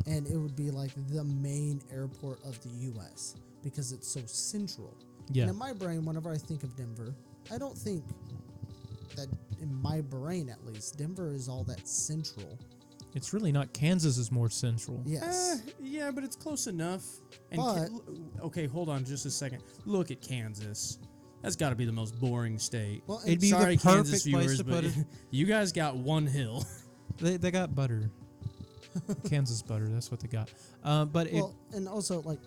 and it would be like the main airport of the U.S. because it's so central. Yeah. And in my brain, whenever I think of Denver, I don't think that, in my brain at least, Denver is all that central. It's really not. Kansas is more central. Yes. Yeah, but it's close enough. And But- okay, hold on just a second. Look at Kansas. That's got to be the most boring state. Well, It'd be Sorry, the perfect Kansas place viewers, to but put it. you guys got one hill. They got butter. Kansas butter. That's what they got. But Well, and also like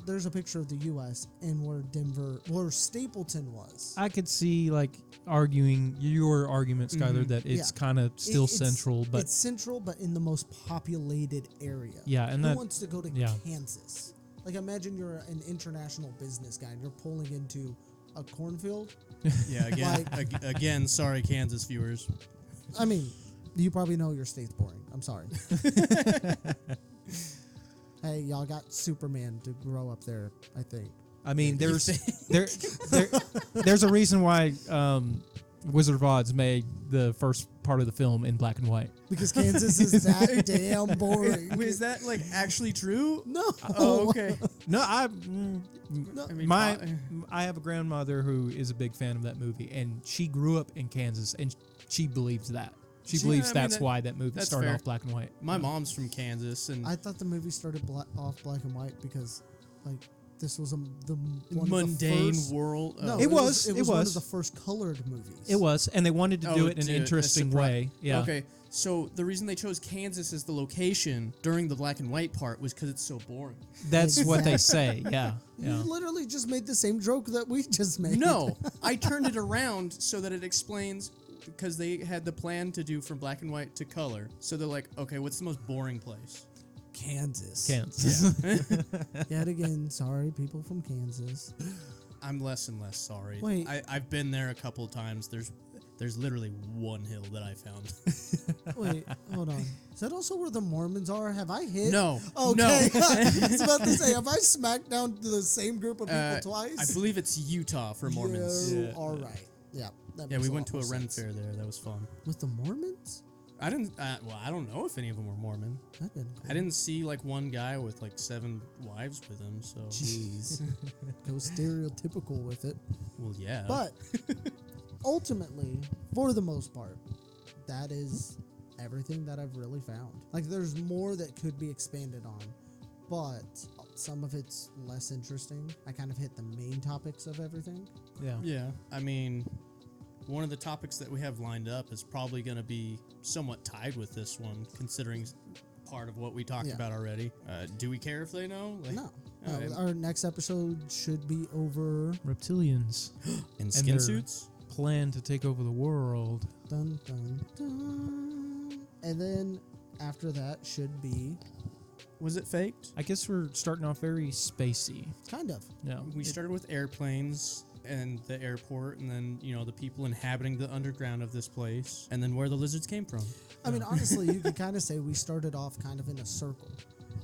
there's a picture of the U.S. and where Stapleton was. I could see like arguing your argument, Skylar, that it's Yeah. kind of still It's- central, but it's central, but in the most populated area. yeah, and Who that wants to go to yeah. Kansas? Like, imagine you're an international business guy and you're pulling into a cornfield. Yeah, again, sorry, Kansas viewers. I mean, you probably know your state's boring. I'm sorry. Hey, y'all got Superman to grow up there, I think. I mean, there's there's a reason why Wizard of Oz made the first part of the film in black and white. Because Kansas is that damn boring. Wait, is that like actually true? No. Oh, okay. No, I mean, I have a grandmother who is a big fan of that movie, and she grew up in Kansas, and she believes that. She believes I mean, that's why that movie that's started fair. off black and white. my mom's from Kansas, and I thought the movie started off black and white because, like, this was one of the mundane first, world. No, It it was one of the first colored movies. It was, and they wanted to do it in an interesting way. Yeah. Okay, so the reason they chose Kansas as the location during the black and white part was because it's so boring. That's what they say. Yeah. You Yeah. literally just made the same joke that we just made. No, I turned it around so that it explains, because they had the plan to do from black and white to color. So they're like, okay, what's the most boring place? Kansas. Kansas. Yet again, sorry, people from Kansas. I'm less and less sorry. Wait. I've been there a couple of times. There's literally one hill that I found. Wait, hold on. Is that also where the Mormons are? Have I hit? No. Okay. No. I was about to say, have I smacked down to the same group of people twice? I believe it's Utah for Mormons. You Yeah. are right. Yeah. That Yeah, makes we a went lot to a more Ren sense. fair there. That was fun. With the Mormons? I didn't. Well, I don't know if any of them were Mormon. That'd been cool. I didn't see like one guy with like 7 wives with him. So, Jeez. Go stereotypical with it. well, yeah. But ultimately, for the most part, that is everything that I've really found. Like, there's more that could be expanded on, but some of it's less interesting. I kind of hit the main topics of everything. Yeah. yeah, I mean, one of the topics that we have lined up is probably going to be somewhat tied with this one, considering part of what we talked Yeah. about already. Do we care if they know? Like, No. Okay. Our next episode should be over. Reptilians in skin they're- suits? plan to take over the world. Dun, dun, dun. And then after that should be Was it faked? I guess we're starting off very spacey. kind of. Yeah. We started with airplanes and the airport, and then, you know, the people inhabiting the underground of this place, and then where the lizards came from. I mean, honestly, you could kind of say we started off kind of in a circle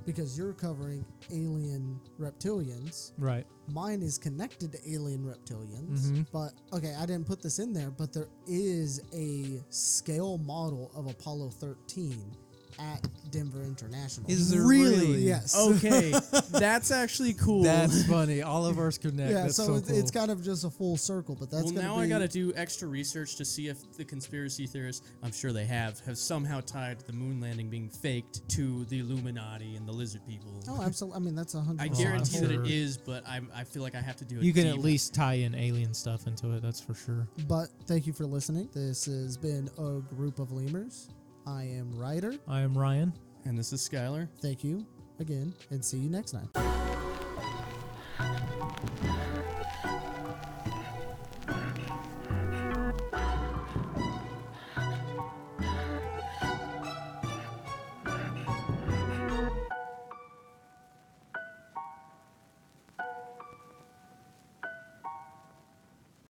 because you're covering alien reptilians. Right. Mine is connected to alien reptilians. Mhm. But, okay, I didn't put this in there, but there is a scale model of Apollo 13 at Denver International. Is there really? Yes. Okay, that's actually cool. That's funny. All of ours connect. Yeah, That's so so it's, cool. it's kind of just a full circle, but that's well, gonna now be... I got to do extra research to see if the conspiracy theorists, I'm sure they have somehow tied the moon landing being faked to the Illuminati and the lizard people. Oh, absolutely. I mean, that's 100%. I guarantee that sure. it is, but I feel like I have to do it. You can at least tie in alien stuff into it. That's for sure. But thank you for listening. This has been a group of lemurs. I am Ryder. I am Ryan. And this is Skylar. Thank you again, and see you next time.